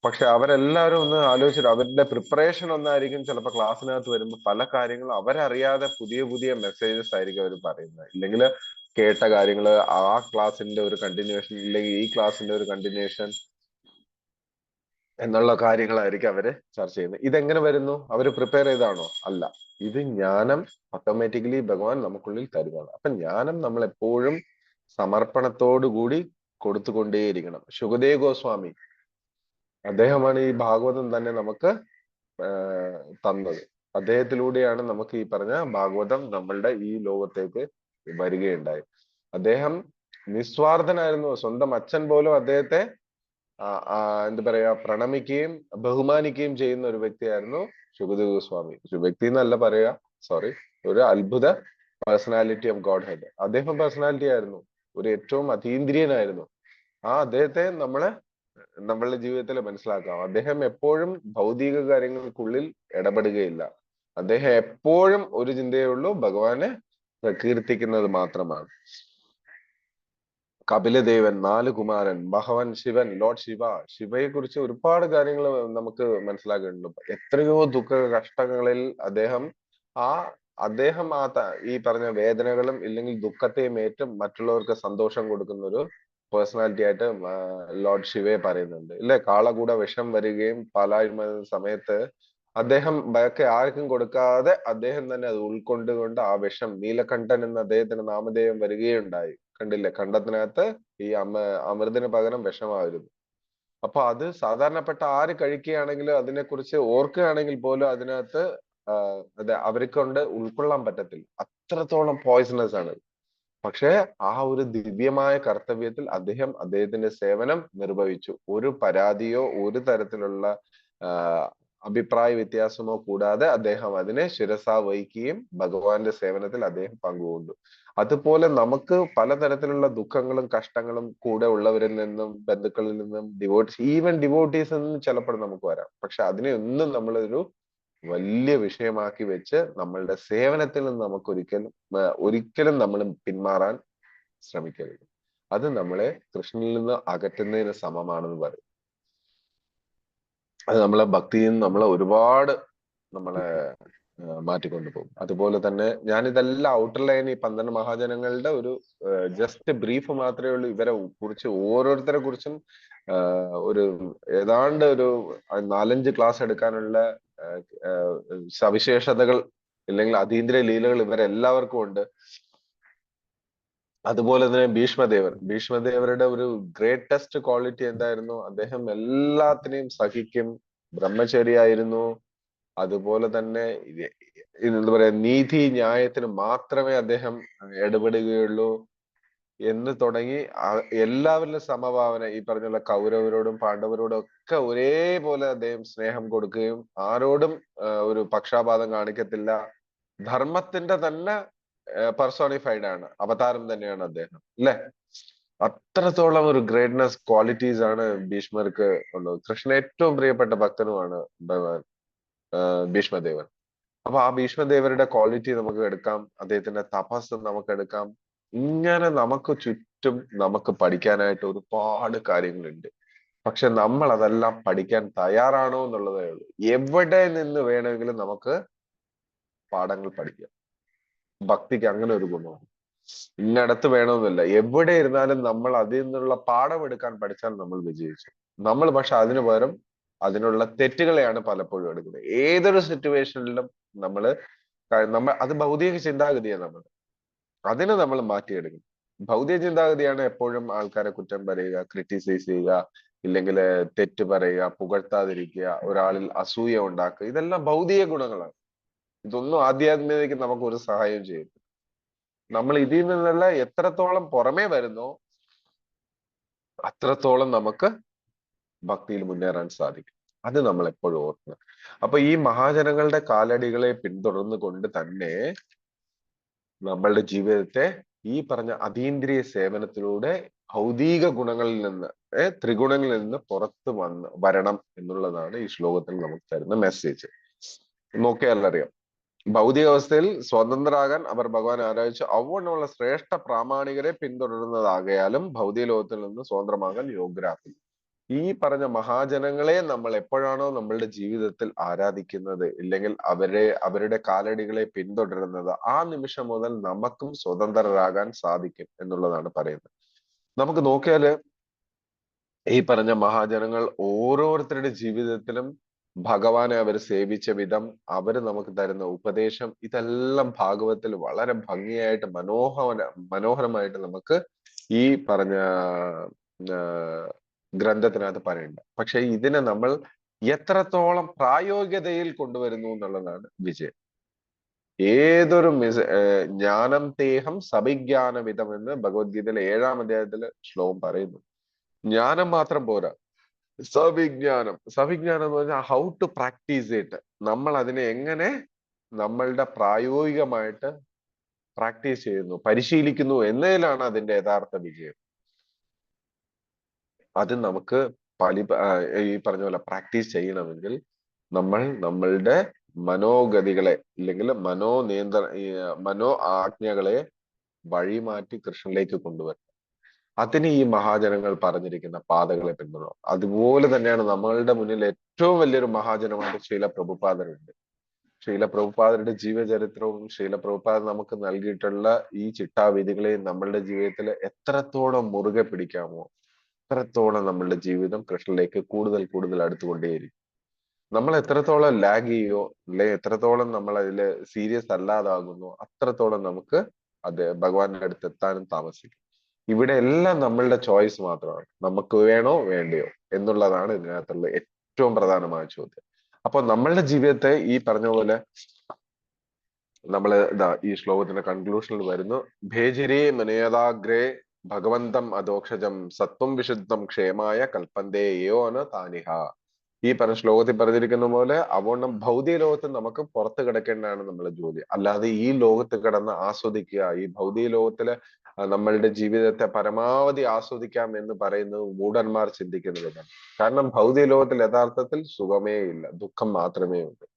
പക്ഷെ അവരെല്ലാവരും ഒന്ന് ആലോചിച്ചിട്ട് അവരുടെ പ്രിപ്പറേഷൻ ഒന്നായിരിക്കും. ചിലപ്പോൾ ക്ലാസ്സിനകത്ത് വരുമ്പോൾ പല കാര്യങ്ങളും അവരറിയാതെ പുതിയ പുതിയ മെസ്സേജസ് ആയിരിക്കും അവർ പറയുന്നത്. ഇല്ലെങ്കിൽ കേട്ട കാര്യങ്ങള് ആ ക്ലാസ്സിന്റെ ഒരു കണ്ടിന്യൂഷൻ, ഇല്ലെങ്കിൽ ഈ ക്ലാസ്സിന്റെ ഒരു കണ്ടിന്യൂഷൻ എന്നുള്ള കാര്യങ്ങളായിരിക്കും അവര് ചർച്ച ചെയ്യുന്നത്. ഇതെങ്ങനെ വരുന്നു? അവര് പ്രിപ്പയർ ചെയ്താണോ? അല്ല. ഇത് ജ്ഞാനം ഓട്ടോമാറ്റിക്കലി ഭഗവാൻ നമുക്കുള്ളിൽ തരുന്നതാണ്. അപ്പൊ ജ്ഞാനം നമ്മൾ എപ്പോഴും സമർപ്പണത്തോടു കൂടി കൊടുത്തുകൊണ്ടേയിരിക്കണം. ശുകദേവ് ഗോസ്വാമി അദ്ദേഹമാണ് ഈ ഭാഗവതം തന്നെ നമുക്ക് തന്നത്. അദ്ദേഹത്തിലൂടെയാണ് നമുക്ക് ഈ പറഞ്ഞ ഭാഗവതം നമ്മളുടെ ഈ ലോകത്തേക്ക് വരികയുണ്ടായി. അദ്ദേഹം നിസ്വാർത്ഥനായിരുന്നു. സ്വന്തം അച്ഛൻ പോലും അദ്ദേഹത്തെ എന്താ പറയാ പ്രണമിക്കുകയും ബഹുമാനിക്കുകയും ചെയ്യുന്ന ഒരു വ്യക്തിയായിരുന്നു ശുകദേവ് ഗോസ്വാമി. ഒരു വ്യക്തി എന്നല്ല പറയാ, സോറി, ഒരു അത്ഭുത പേഴ്സണാലിറ്റി ഓഫ് ഗോഡ് ഹെഡ്. അദ്ദേഹം പേഴ്സണാലിറ്റി ആയിരുന്നു, ഒരു ഏറ്റവും അതീന്ദ്രിയനായിരുന്നു. അദ്ദേഹത്തെ നമ്മളുടെ ജീവിതത്തിൽ മനസ്സിലാക്കാം. അദ്ദേഹം എപ്പോഴും ഭൗതിക കാര്യങ്ങൾക്കുള്ളിൽ ഇടപെടുകയില്ല. അദ്ദേഹം എപ്പോഴും ഒരു ചിന്തയേ ഉള്ളൂ, ഭഗവാനെ പ്രകീർത്തിക്കുന്നത് മാത്രമാണ്. കപിലദേവൻ, 4 കുമാരൻ, ഭഗവാൻ ശിവൻ, ലോർഡ് ശിവയെ കുറിച്ച് ഒരുപാട് കാര്യങ്ങൾ നമുക്ക് മനസ്സിലാക്കുന്നുണ്ട്. എത്രയോ ദുഃഖ കഷ്ടങ്ങളിൽ അദ്ദേഹം അദ്ദേഹം ഈ പറഞ്ഞ വേദനകളും ഇല്ലെങ്കിൽ ദുഃഖത്തെയും ഏറ്റവും മറ്റുള്ളവർക്ക് സന്തോഷം കൊടുക്കുന്ന ഒരു പേഴ്സണാലിറ്റി ആയിട്ട് ലോർഡ് ശിവയെ പറയുന്നുണ്ട് ഇല്ലേ. കാളകൂട വിഷം വരികയും പാലായ്മ സമയത്ത് അദ്ദേഹം ഭയക്കെ ആർക്കും കൊടുക്കാതെ അദ്ദേഹം തന്നെ അത് ഉൾക്കൊണ്ടുകൊണ്ട് ആ വിഷം നീലകണ്ഠൻ എന്ന അദ്ദേഹത്തിന് നാമധേയം വരികയുണ്ടായി. കണ്ടില്ലേ, കണ്ടത്തിനകത്ത് ഈ അമൃതിന് പകരം വിഷമായിരുന്നു. അപ്പൊ അത് സാധാരണപ്പെട്ട ആര് കഴിക്കുകയാണെങ്കിലും അതിനെക്കുറിച്ച് ഓർക്കുകയാണെങ്കിൽ പോലും അതിനകത്ത് അതെ അവരെ കൊണ്ട് ഉൾക്കൊള്ളാൻ പറ്റത്തില്ല, അത്രത്തോളം പോയിസണസ് ആണ്. പക്ഷെ ആ ഒരു ദിവ്യമായ കർത്തവ്യത്തിൽ അദ്ദേഹത്തിന്റെ സേവനം നിർവഹിച്ചു. ഒരു പരാതിയോ ഒരു തരത്തിലുള്ള അഭിപ്രായ വ്യത്യാസമോ കൂടാതെ അദ്ദേഹം അതിനെ ശിരസാ വഹിക്കുകയും ഭഗവാന്റെ സേവനത്തിൽ അദ്ദേഹം പങ്കുകൊണ്ടു. അതുപോലെ നമുക്ക് പലതരത്തിലുള്ള ദുഃഖങ്ങളും കഷ്ടങ്ങളും കൂടെ ഉള്ളവരിൽ നിന്നും ബന്ധുക്കളിൽ നിന്നും ഈവൻ ഡിവോട്ടീസിൽ നിന്നും ചിലപ്പോൾ നമുക്ക് വരാം. പക്ഷെ അതിനെ ഒന്നും നമ്മളൊരു വലിയ വിഷയമാക്കി വെച്ച് നമ്മളുടെ സേവനത്തിൽ നിന്ന് നമുക്ക് ഒരിക്കലും നമ്മൾ പിന്മാറാൻ ശ്രമിക്കരുത്. അത് നമ്മളെ കൃഷ്ണനിൽ നിന്ന് അകറ്റുന്നതിന് സമമാണെന്ന് പറയും. അത് നമ്മളെ ഭക്തിയിൽ നിന്ന് നമ്മളെ ഒരുപാട് നമ്മളെ മാറ്റിക്കൊണ്ടു പോകും. അതുപോലെ തന്നെ ഞാനിതെല്ലാം ഔട്ടർ ലൈൻ ഈ 12 മഹാജനങ്ങളുടെ ഒരു ജസ്റ്റ് ബ്രീഫ് മാത്രമേ ഉള്ളൂ. ഇവരെ കുറിച്ച് ഓരോരുത്തരെ കുറിച്ചും ഒരു ഏതാണ്ട് ഒരു 4-5 ക്ലാസ് എടുക്കാനുള്ള സവിശേഷതകൾ അല്ലെങ്കിൽ അതീന്ദ്രിയ ലീലകൾ ഇവരെല്ലാവർക്കും ഉണ്ട്. അതുപോലെ തന്നെ ഭീഷ്മദേവരുടെ ഒരു ഗ്രേറ്റസ്റ്റ് ക്വാളിറ്റി എന്തായിരുന്നു? അദ്ദേഹം എല്ലാത്തിനെയും സഹിക്കും, ബ്രഹ്മചര്യായിരുന്നു. അതുപോലെ തന്നെ എന്താ പറയാ, നീതി ന്യായത്തിന് മാത്രമേ അദ്ദേഹം ഇടപെടുകയുള്ളൂ എന്ന് തുടങ്ങി എല്ലാവരിലും സമഭാവന. ഈ പറഞ്ഞുള്ള കൗരവരോടും പാണ്ഡവരോടും ഒക്കെ ഒരേപോലെ അദ്ദേഹം സ്നേഹം കൊടുക്കുകയും ആരോടും ഒരു പക്ഷാപാതം കാണിക്കത്തില്ല. ധർമ്മത്തിന്റെ തന്നെ പെർസോണിഫൈഡ് ആണ്, അവതാരം തന്നെയാണ് അദ്ദേഹം, അല്ലെ? അത്രത്തോളം ഒരു ഗ്രേറ്റ്നെസ് ക്വാളിറ്റീസ് ആണ് ഭീഷ്മർക്ക് ഉള്ളത്. കൃഷ്ണൻ ഏറ്റവും പ്രിയപ്പെട്ട ഭക്തനുമാണ് ഭഗവാൻ ഭീഷ്മദേവൻ. അപ്പൊ ആ ഭീഷ്മദേവരുടെ ക്വാളിറ്റി നമുക്ക് എടുക്കാം, അദ്ദേഹത്തിന്റെ തപസ് നമുക്ക് എടുക്കാം. ഇങ്ങനെ നമുക്ക് ചുറ്റും നമുക്ക് പഠിക്കാനായിട്ട് ഒരുപാട് കാര്യങ്ങളുണ്ട്. പക്ഷെ നമ്മൾ അതെല്ലാം പഠിക്കാൻ തയ്യാറാണോ എന്നുള്ളതേ ഉള്ളൂ. എവിടെ നിന്ന് വേണമെങ്കിലും നമുക്ക് പാഠങ്ങൾ പഠിക്കാം. ഭക്തിക്ക് അങ്ങനെ ഒരു ഗുണമാണ്. ഇന്നടത്ത് വേണമെന്നില്ല, എവിടെ ഇരുന്നാലും നമ്മൾ അതിൽ നിന്നുള്ള പാഠം എടുക്കാൻ പഠിച്ചാൽ നമ്മൾ വിജയിച്ചു. നമ്മൾ പക്ഷെ അതിനു പകരം അതിനുള്ള തെറ്റുകളെയാണ് പലപ്പോഴും എടുക്കുന്നത്. ഏതൊരു സിറ്റുവേഷനിലും നമ്മൾ അത് ഭൗതിക ചിന്താഗതിയാണ്. അതിനെ നമ്മൾ മാറ്റിയെടുക്കും. ഭൗതിക ചിന്താഗതിയാണ് എപ്പോഴും ആൾക്കാരെ കുറ്റം പറയുക, ക്രിറ്റിസൈസ് ചെയ്യുക, ഇല്ലെങ്കിൽ തെറ്റ് പറയുക, പുകഴ്ത്താതിരിക്കുക, ഒരാളിൽ അസൂയ ഉണ്ടാക്കുക. ഇതെല്ലാം ഭൗതിക ഗുണങ്ങളാണ്. ഇതൊന്നും ആധ്യാത്മികതയ്ക്ക് നമുക്ക് ഒരു സഹായം ചെയ്യും. നമ്മൾ ഇതിൽ നിന്നുള്ള എത്രത്തോളം പുറമേ വരുന്നോ അത്രത്തോളം നമുക്ക് ഭക്തിയിൽ മുന്നേറാൻ സാധിക്കും. അത് നമ്മൾ എപ്പോഴും ഓർക്കണം. അപ്പൊ ഈ മഹാജനങ്ങളുടെ കാലടികളെ പിന്തുടർന്നു കൊണ്ട് തന്നെ നമ്മളുടെ ജീവിതത്തെ ഈ പറഞ്ഞ അതീന്ദ്രിയ സേവനത്തിലൂടെ ഭൗതിക ഗുണങ്ങളിൽ നിന്ന് ത്രിഗുണങ്ങളിൽ നിന്ന് പുറത്ത് വരണം എന്നുള്ളതാണ് ഈ ശ്ലോകത്തിൽ നമുക്ക് തരുന്ന മെസ്സേജ്. നോക്കിയാൽ അറിയാം, ഭൗതിക അവസ്ഥയിൽ സ്വതന്ത്രരാകാൻ അവർ ഭഗവാൻ ആരാധിച്ച് അവണ്ണമുള്ള ശ്രേഷ്ഠ പ്രാമാണികരെ പിന്തുടരുന്നതാകയാലും ഭൗതിക ലോകത്തിൽ നിന്ന് സ്വതന്ത്രമാകാൻ യോഗ്യരാക്കും. ഈ പറഞ്ഞ മഹാജനങ്ങളെ നമ്മൾ എപ്പോഴാണോ നമ്മളുടെ ജീവിതത്തിൽ ആരാധിക്കുന്നത്, ഇല്ലെങ്കിൽ അവരുടെ കാലടികളെ പിന്തുടരുന്നത്, ആ നിമിഷം മുതൽ നമുക്കും സ്വതന്ത്രരാകാൻ സാധിക്കും എന്നുള്ളതാണ് പറയുന്നത്. നമുക്ക് നോക്കിയാല് ഈ പറഞ്ഞ മഹാജനങ്ങൾ ഓരോരുത്തരുടെ ജീവിതത്തിലും ഭഗവാനെ അവർ സേവിച്ച വിധം, അവര് നമുക്ക് തരുന്ന ഉപദേശം, ഇതെല്ലാം ഭാഗവത്തിൽ വളരെ ഭംഗിയായിട്ട് മനോഹരമായിട്ട് നമുക്ക് ഈ പറഞ്ഞ ഗ്രന്ഥത്തിനകത്ത് പറയുന്നുണ്ട്. പക്ഷെ ഇതിനെ നമ്മൾ എത്രത്തോളം പ്രായോഗികതയിൽ കൊണ്ടുവരുന്നു എന്നുള്ളതാണ് വിജയം. ഏതൊരു ജ്ഞാനം തേഹം സവിജ്ഞാനവിധം എന്ന് ഭഗവത്ഗീതയിലെ 7-ാം അധ്യായത്തില് ശ്ലോകം പറയുന്നു. ജ്ഞാനം മാത്രം പോരാ, സവിജ്ഞാനം എന്ന് പറഞ്ഞാൽ ഹൗ ടു പ്രാക്ടീസ് ഇറ്റ്. നമ്മൾ അതിനെ എങ്ങനെ നമ്മളുടെ പ്രായോഗികമായിട്ട് പ്രാക്ടീസ് ചെയ്യുന്നു, പരിശീലിക്കുന്നു എന്നതിലാണ് അതിന്റെ യഥാർത്ഥ വിജയം. അത് നമുക്ക് ഈ പറഞ്ഞ പോലെ പ്രാക്ടീസ് ചെയ്യണമെങ്കിൽ നമ്മൾ നമ്മളുടെ മനോഗതികളെ ഇല്ലെങ്കിൽ മനോ ആജ്ഞകളെ വഴിമാറ്റി കൃഷ്ണനിലേക്ക് കൊണ്ടുവരണം. അതിന് ഈ മഹാജനങ്ങൾ പറഞ്ഞിരിക്കുന്ന പാതകളെ പിന്തുടരണം. അതുപോലെ തന്നെയാണ് നമ്മളുടെ മുന്നിൽ ഏറ്റവും വലിയൊരു മഹാജനമായിട്ട് ശ്രീല പ്രഭുപാദരുണ്ട്. ശ്രീല പ്രഭുപാദരുടെ ജീവചരിത്രവും ശ്രീല പ്രഭുപാദ് നമുക്ക് നൽകിയിട്ടുള്ള ഈ ചിട്ടാവിധികളെയും നമ്മളുടെ ജീവിതത്തിൽ എത്രത്തോളം മുറുകെ പിടിക്കാമോ അത്രത്തോളം നമ്മളുടെ ജീവിതം കൃഷ്ണനിലേക്ക് കൂടുതൽ കൂടുതൽ അടുത്തുകൊണ്ടേയിരിക്കും. നമ്മൾ എത്രത്തോളം ലാഗ് ചെയ്യോ അല്ലെങ്കിൽ എത്രത്തോളം നമ്മൾ അതിൽ സീരിയസ് അല്ലാതാകുന്നു അത്രത്തോളം നമുക്ക് അത് ഭഗവാന്റെ അടുത്ത് എത്താനും താമസിക്കും. ഇവിടെ എല്ലാം നമ്മളുടെ ചോയ്സ് മാത്രമാണ്. നമുക്ക് വേണോ വേണ്ടയോ എന്നുള്ളതാണ് ഇതിനകത്തുള്ള ഏറ്റവും പ്രധാനമായ ചോദ്യം. അപ്പൊ നമ്മളുടെ ജീവിതത്തെ ഈ പറഞ്ഞ പോലെ നമ്മൾ ഈ ശ്ലോകത്തിന്റെ കൺക്ലൂഷനിൽ വരുന്നു. ഭേജിരേ മനേതാഗ്രേ ഭഗവന്തം അധോക്ഷജം സത്വം വിശുദ്ധം ക്ഷേമായ കൽപ്പന്തേ യോന താനിഹ. ഈ പറഞ്ഞ ശ്ലോകത്തിൽ പറഞ്ഞിരിക്കുന്ന പോലെ അവണ്ണം ഭൗതിക ലോകത്ത് നമുക്ക് പുറത്ത് കിടക്കേണ്ടതാണ് നമ്മളെ ജോലി. അല്ലാതെ ഈ ലോകത്ത് കിടന്ന് ആസ്വദിക്കുക, ഈ ഭൗതിക ലോകത്തില് നമ്മളുടെ ജീവിതത്തെ പരമാവധി ആസ്വദിക്കാം എന്ന് പറയുന്നത് മൂഢന്മാർ ചിന്തിക്കുന്നതാണ്. കാരണം ഭൗതിക ലോകത്തിൽ യഥാർത്ഥത്തിൽ സുഖമേ ഇല്ല, ദുഃഖം മാത്രമേ ഉള്ളൂ.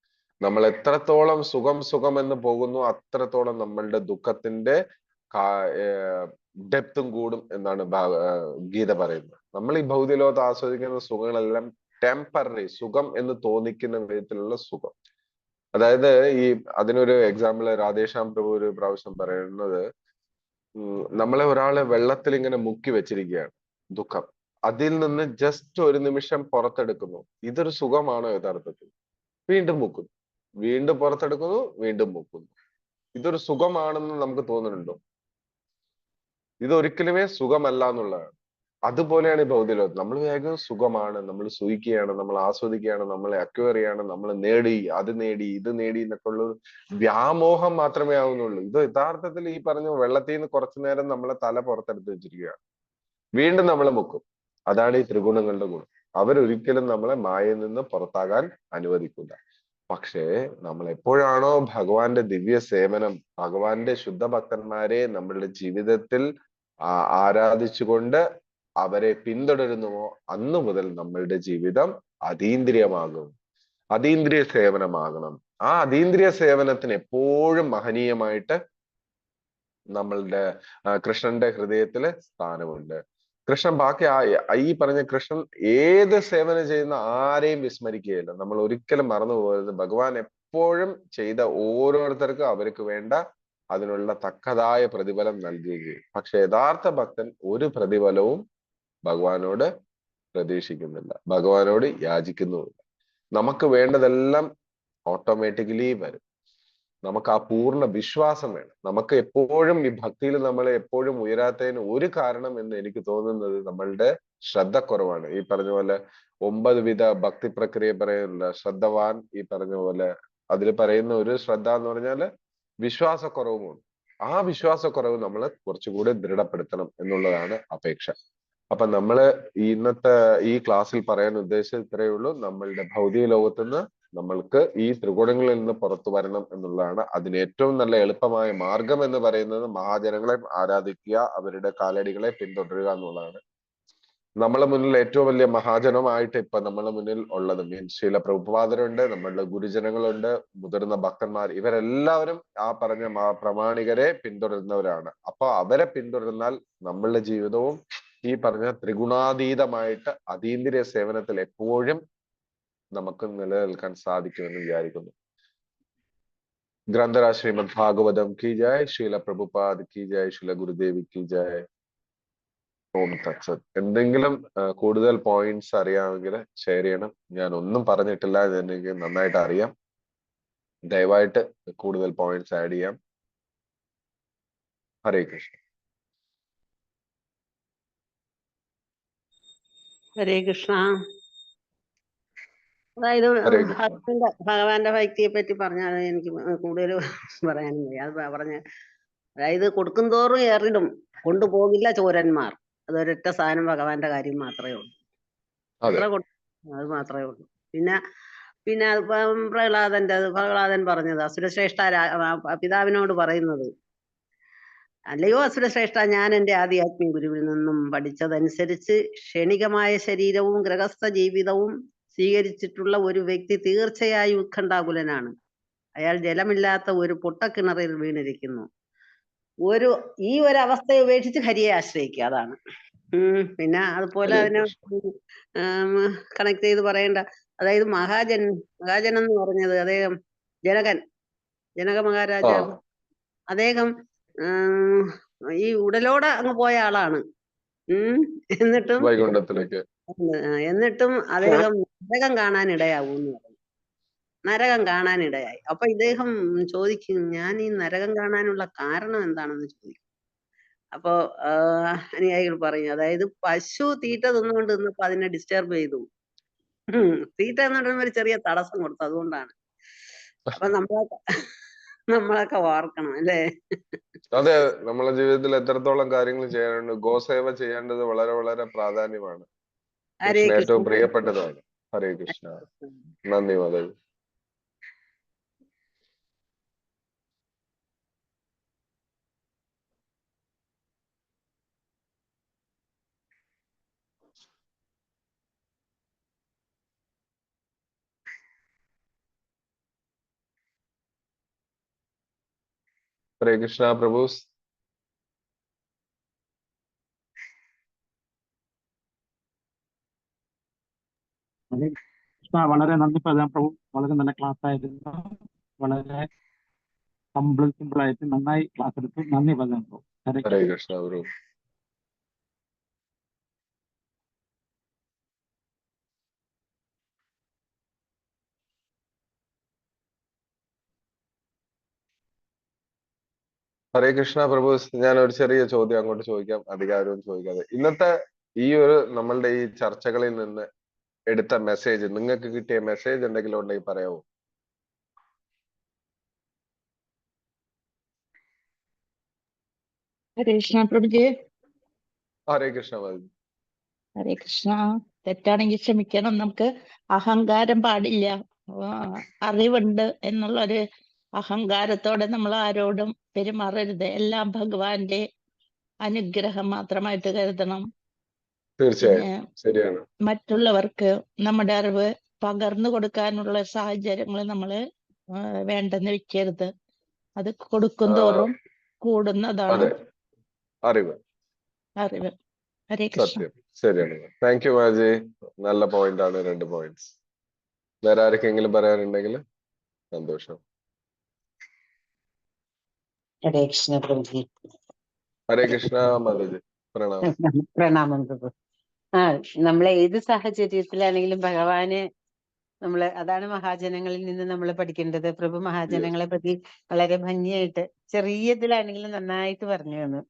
നമ്മൾ എത്രത്തോളം സുഖം എന്ന് പോകുന്നു അത്രത്തോളം നമ്മളുടെ ദുഃഖത്തിന്റെ ഡെപ്തും കൂടും എന്നാണ് ഗീത പറയുന്നത്. നമ്മൾ ഈ ഭൗതിക ലോകത്ത് ആസ്വദിക്കുന്ന സുഖങ്ങളെല്ലാം ടെമ്പററി, സുഖം എന്ന് തോന്നിക്കുന്ന വിധത്തിലുള്ള സുഖം. അതായത് ഈ അതിനൊരു എക്സാമ്പിൾ രാധേശ്യാം പ്രഭു ഒരു പ്രാവശ്യം പറയുന്നത്, നമ്മളെ ഒരാളെ വെള്ളത്തിൽ ഇങ്ങനെ മുക്കി വെച്ചിരിക്കുകയാണ്, ദുഃഖം. അതിൽ നിന്ന് ജസ്റ്റ് ഒരു നിമിഷം പുറത്തെടുക്കുന്നു. ഇതൊരു സുഖമാണോ യഥാർത്ഥത്തിൽ? വീണ്ടും മുക്കുന്നു, വീണ്ടും പുറത്തെടുക്കുന്നു, വീണ്ടും മുക്കുന്നു. ഇതൊരു സുഖമാണെന്ന് നമുക്ക് തോന്നുന്നുണ്ടോ? ഇതൊരിക്കലുമേ സുഖമല്ല എന്നുള്ളതാണ്. അതുപോലെയാണ് ഈ ഭൗതിക ലോകത്ത്. നമ്മൾ വേഗം സുഖമാണ്, നമ്മൾ സുഖിക്കുകയാണ്, നമ്മൾ ആസ്വദിക്കുകയാണ്, നമ്മളെ അക്വയർ ചെയ്യാണ്, നമ്മൾ നേടി, അത് നേടി, ഇത് നേടി എന്നൊക്കെ ഉള്ള വ്യാമോഹം മാത്രമേ ആവുന്നുള്ളൂ. ഇത് യഥാർത്ഥത്തിൽ ഈ പറഞ്ഞ വെള്ളത്തിൽ നിന്ന് കുറച്ചു നേരം നമ്മളെ തല പുറത്തെടുത്ത് വെച്ചിരിക്കുകയാണ്, വീണ്ടും നമ്മളെ മുക്കും. അതാണ് ഈ ത്രിഗുണങ്ങളുടെ ഗുണം. അവരൊരിക്കലും നമ്മളെ മായയിൽ നിന്ന് പുറത്താകാൻ അനുവദിക്കില്ല. പക്ഷേ നമ്മൾ എപ്പോഴാണോ ഭഗവാന്റെ ദിവ്യ സേവനം, ഭഗവാന്റെ ശുദ്ധ ഭക്തന്മാരെ നമ്മളുടെ ജീവിതത്തിൽ ആരാധിച്ചുകൊണ്ട് അവരെ പിന്തുടരുന്നുവോ അന്നു മുതൽ നമ്മളുടെ ജീവിതം അതീന്ദ്രിയമാകും. അതീന്ദ്രിയ സേവനമാകണം. ആ അതീന്ദ്രിയ സേവനത്തിന് എപ്പോഴും മഹനീയമായിട്ട് നമ്മളുടെ കൃഷ്ണന്റെ ഹൃദയത്തില് സ്ഥാനമുണ്ട്. കൃഷ്ണൻ ബാക്കി ഈ പറഞ്ഞ കൃഷ്ണൻ ഏത് സേവനം ചെയ്യുന്ന ആരെയും വിസ്മരിക്കുകയില്ല. നമ്മൾ ഒരിക്കലും മറന്നു പോകരുത്. ഭഗവാൻ എപ്പോഴും ചെയ്ത ഓരോരുത്തർക്കും അവർക്ക് വേണ്ട അതിനുള്ള തക്കതായ പ്രതിഫലം നൽകുകയും. പക്ഷെ യഥാർത്ഥ ഭക്തൻ ഒരു പ്രതിഫലവും ഭഗവാനോട് പ്രതീക്ഷിക്കുന്നില്ല, ഭഗവാനോട് യാചിക്കുന്നുമില്ല. നമുക്ക് വേണ്ടതെല്ലാം ഓട്ടോമാറ്റിക്കലി വരും. നമുക്ക് ആ പൂർണ്ണ വിശ്വാസം വേണം. നമുക്ക് എപ്പോഴും ഈ ഭക്തിയിൽ നമ്മളെ എപ്പോഴും ഉയരാത്തതിന് ഒരു കാരണം എന്ന് എനിക്ക് തോന്നുന്നത് നമ്മളുടെ ശ്രദ്ധക്കുറവാണ്. ഈ പറഞ്ഞ പോലെ 9 വിധ ഭക്തി പ്രക്രിയ പറയുന്നില്ല, ശ്രദ്ധവാൻ. ഈ പറഞ്ഞ പോലെ അതിൽ പറയുന്ന ഒരു ശ്രദ്ധ എന്ന് പറഞ്ഞാല് വിശ്വാസക്കുറവുമുണ്ട്. ആ വിശ്വാസക്കുറവ് നമ്മൾ കുറച്ചുകൂടി ദൃഢപ്പെടുത്തണം എന്നുള്ളതാണ് അപേക്ഷ. അപ്പൊ നമ്മള് ഇന്നത്തെ ഈ ക്ലാസ്സിൽ പറയാൻ ഉദ്ദേശിച്ചത് ഇത്രയേ ഉള്ളൂ. നമ്മളുടെ ഭൗതിക ലോകത്തുനിന്ന് നമ്മൾക്ക് ഈ ത്രികോണങ്ങളിൽ നിന്ന് പുറത്തു വരണം എന്നുള്ളതാണ്. അതിന് ഏറ്റവും നല്ല എളുപ്പമായ മാർഗം എന്ന് പറയുന്നത് മഹാജനങ്ങളെ ആരാധിക്കുക, അവരുടെ കാലടികളെ പിന്തുടരുക എന്നുള്ളതാണ്. നമ്മളെ മുന്നിൽ ഏറ്റവും വലിയ മഹാജനമായിട്ട് ഇപ്പൊ നമ്മളെ മുന്നിൽ ഉള്ളത് ശ്രീല പ്രഭുപാദരുണ്ട്, നമ്മളുടെ ഗുരുജനങ്ങളുണ്ട്, മുതിർന്ന ഭക്തന്മാർ. ഇവരെല്ലാവരും ആ പറഞ്ഞ പ്രമാണികരെ പിന്തുടരുന്നവരാണ്. അപ്പൊ അവരെ പിന്തുടർന്നാൽ നമ്മളുടെ ജീവിതവും ഈ പറഞ്ഞ ത്രിഗുണാതീതമായിട്ട് അതീന്ദ്രിയ സേവനത്തിൽ എപ്പോഴും നമുക്ക് നിലനിൽക്കാൻ സാധിക്കുമെന്ന് വിചാരിക്കുന്നു. ഗ്രന്ഥരാജ് ശ്രീമദ് ഭാഗവതം കി ജയ്, ശ്രീല പ്രഭുപാദ് കി ജയ്, ശ്രീല ഗുരുദേവി കി ജയ്. ഓം തത്സത്. എന്തെങ്കിലും കൂടുതൽ പോയിന്റ്സ് അറിയാമെങ്കിൽ ഷെയർ ചെയ്യണം. ഞാൻ ഒന്നും പറഞ്ഞിട്ടില്ല, എനിക്ക് നന്നായിട്ട് അറിയാം. ദയവായിട്ട് കൂടുതൽ പോയിന്റ്സ് ആഡ് ചെയ്യാം. ഹരേ കൃഷ്ണ. ഹരേ കൃഷ്ണ. അതായത് ഭഗവാന്റെ ഭക്തിയെ പറ്റി പറഞ്ഞാൽ എനിക്ക് കൂടുതൽ പറയാനില്ല. അത് പറഞ്ഞ അതായത് കൊടുക്കും തോറും ഏറിടും, കൊണ്ടുപോകില്ല ചോരന്മാർ. അതൊരൊറ്റ സാധനം ഭഗവാന്റെ കാര്യം മാത്രമേ ഉള്ളൂ. അത്ര അത് മാത്രമേ ഉള്ളൂ. പിന്നെ അതിപ്പം പ്രഹ്ലാദൻ പറഞ്ഞത് അസുരശ്രേഷ്ഠ പിതാവിനോട് പറയുന്നത്, അല്ലയോ അസുരശ്രേഷ്ഠ, ഞാൻ എൻ്റെ ആദ്യാത്മീയ ഗുരുവിൽ നിന്നും പഠിച്ചതനുസരിച്ച് ക്ഷണികമായ ശരീരവും ഗൃഹസ്ഥ ജീവിതവും സ്വീകരിച്ചിട്ടുള്ള ഒരു വ്യക്തി തീർച്ചയായും ഉത്കണ്ഠാകുലനാണ്. അയാൾ ജലമില്ലാത്ത ഒരു പൊട്ടക്കിണറിൽ വീണിരിക്കുന്നു. ഈ ഒരു അവസ്ഥയെ ഉപേക്ഷിച്ച് ഹരിയെ ആശ്രയിക്കുക, അതാണ്. പിന്നെ അതുപോലെ അതിനെ കണക്ട് ചെയ്ത് പറയേണ്ട, അതായത് മഹാജൻ എന്ന് പറഞ്ഞത് അദ്ദേഹം ജനക മഹാരാജാവ് അദ്ദേഹം ഈ ഉടലോടെ അങ്ങ് പോയ ആളാണ്. എന്നിട്ടും വൈകുണ്ഠത്തിലേക്ക് അദ്ദേഹം നരകം കാണാനിടയാവൂന്ന് പറഞ്ഞു. നരകം കാണാനിടയായി. അപ്പൊ ഇദ്ദേഹം ചോദിക്കും, ഞാൻ ഈ നരകം കാണാനുള്ള കാരണം എന്താണെന്ന് ചോദിക്കും. അപ്പൊ അനുയായികൾ പറയും, അതായത് പശു തീറ്റ തിന്നുകൊണ്ട് നിന്നപ്പോ അതിനെ ഡിസ്റ്റർബ് ചെയ്തു. തീറ്റ എന്ന് ഒരു ചെറിയ തടസ്സം കൊടുത്തു, അതുകൊണ്ടാണ്. അപ്പൊ നമ്മളൊക്കെ ഓർക്കണം അല്ലേ? അതെ, നമ്മളെ ജീവിതത്തിൽ എത്രത്തോളം കാര്യങ്ങൾ ചെയ്യാനുണ്ട്. ഗോസേവ ചെയ്യേണ്ടത് വളരെ വളരെ പ്രാധാന്യമാണ്. ഹരേ കൃഷ്ണ കൃഷ്ണ. ഏറ്റവും പ്രിയപ്പെട്ടതാണ്. ഹരേ കൃഷ്ണ. നന്ദി മാതാജി. ഹരേ കൃഷ്ണ പ്രഭുസ്. വളരെ നന്ദി പ്രഭു. വളരെ നല്ല ക്ലാസ് ആയിരുന്നു. വളരെ സിമ്പിൾ ആയിട്ട് നന്നായി ക്ലാസ് എടുത്തു. നന്ദി പ്രഭു. ഹരേ കൃഷ്ണ പ്രഭു. ഹരേ കൃഷ്ണ പ്രഭുസ്. ഞാൻ ഒരു ചെറിയ ചോദ്യം അങ്ങോട്ട് ചോദിക്കാം, അധികാരവും ചോദിക്കാതെ. ഇന്നത്തെ ഈ ഒരു നമ്മളുടെ ഈ ചർച്ചകളിൽ നിന്ന് എടുത്ത മെസ്സേജ്, നിങ്ങൾക്ക് കിട്ടിയ മെസ്സേജ് എന്തെങ്കിലും ഉണ്ടെങ്കിൽ പറയാമോ? ഹരേ കൃഷ്ണ പ്രഭുജി. ഹരേ കൃഷ്ണ മാതാജി. ഹരേ കൃഷ്ണ. തെറ്റാണെങ്കിൽ ക്ഷമിക്കണം. നമുക്ക് അഹങ്കാരം പാടില്ല. അറിവുണ്ട് എന്നുള്ളൊരു അഹങ്കാരത്തോടെ നമ്മൾ ആരോടും പെരുമാറരുത്. എല്ലാം ഭഗവാന്റെ അനുഗ്രഹം മാത്രമായിട്ട് കരുതണം. തീർച്ചയായും ശരിയാണ്. മറ്റുള്ളവർക്ക് നമ്മുടെ അറിവ് പകർന്നു കൊടുക്കാനുള്ള സാഹചര്യങ്ങൾ നമ്മൾ വേണ്ടെന്ന് വെക്കരുത്. അത് കൊടുക്കും തോറും കൂടുന്നതാണ് അറിവ്. ഹരേ കൃഷ്ണ. സത്യം, ശരിയാണ്. താങ്ക് യു മാജി. നല്ല പോയിന്റ് ആണ്, 2 പോയിന്റ്സ്. വേറെ ആർക്കെങ്കിലും പറയാനുണ്ടെങ്കിൽ സന്തോഷം. ഹരേ കൃഷ്ണ പ്രഭുജി. ഹരേ കൃഷ്ണ മാതാജി. പ്രണാമം. പ്രണാമം പ്രഭു. നമ്മൾ ഏത് സാഹചര്യത്തിലാണെങ്കിലും ഭഗവാന് അതാണ് മഹാജനങ്ങളിൽ നിന്ന് നമ്മൾ പഠിക്കേണ്ടത്. പ്രഭു മഹാജനങ്ങളെ പറ്റി വളരെ ഭംഗിയായിട്ട് ചെറിയതിലാണെങ്കിലും നന്നായിട്ട് പറഞ്ഞു തന്നു.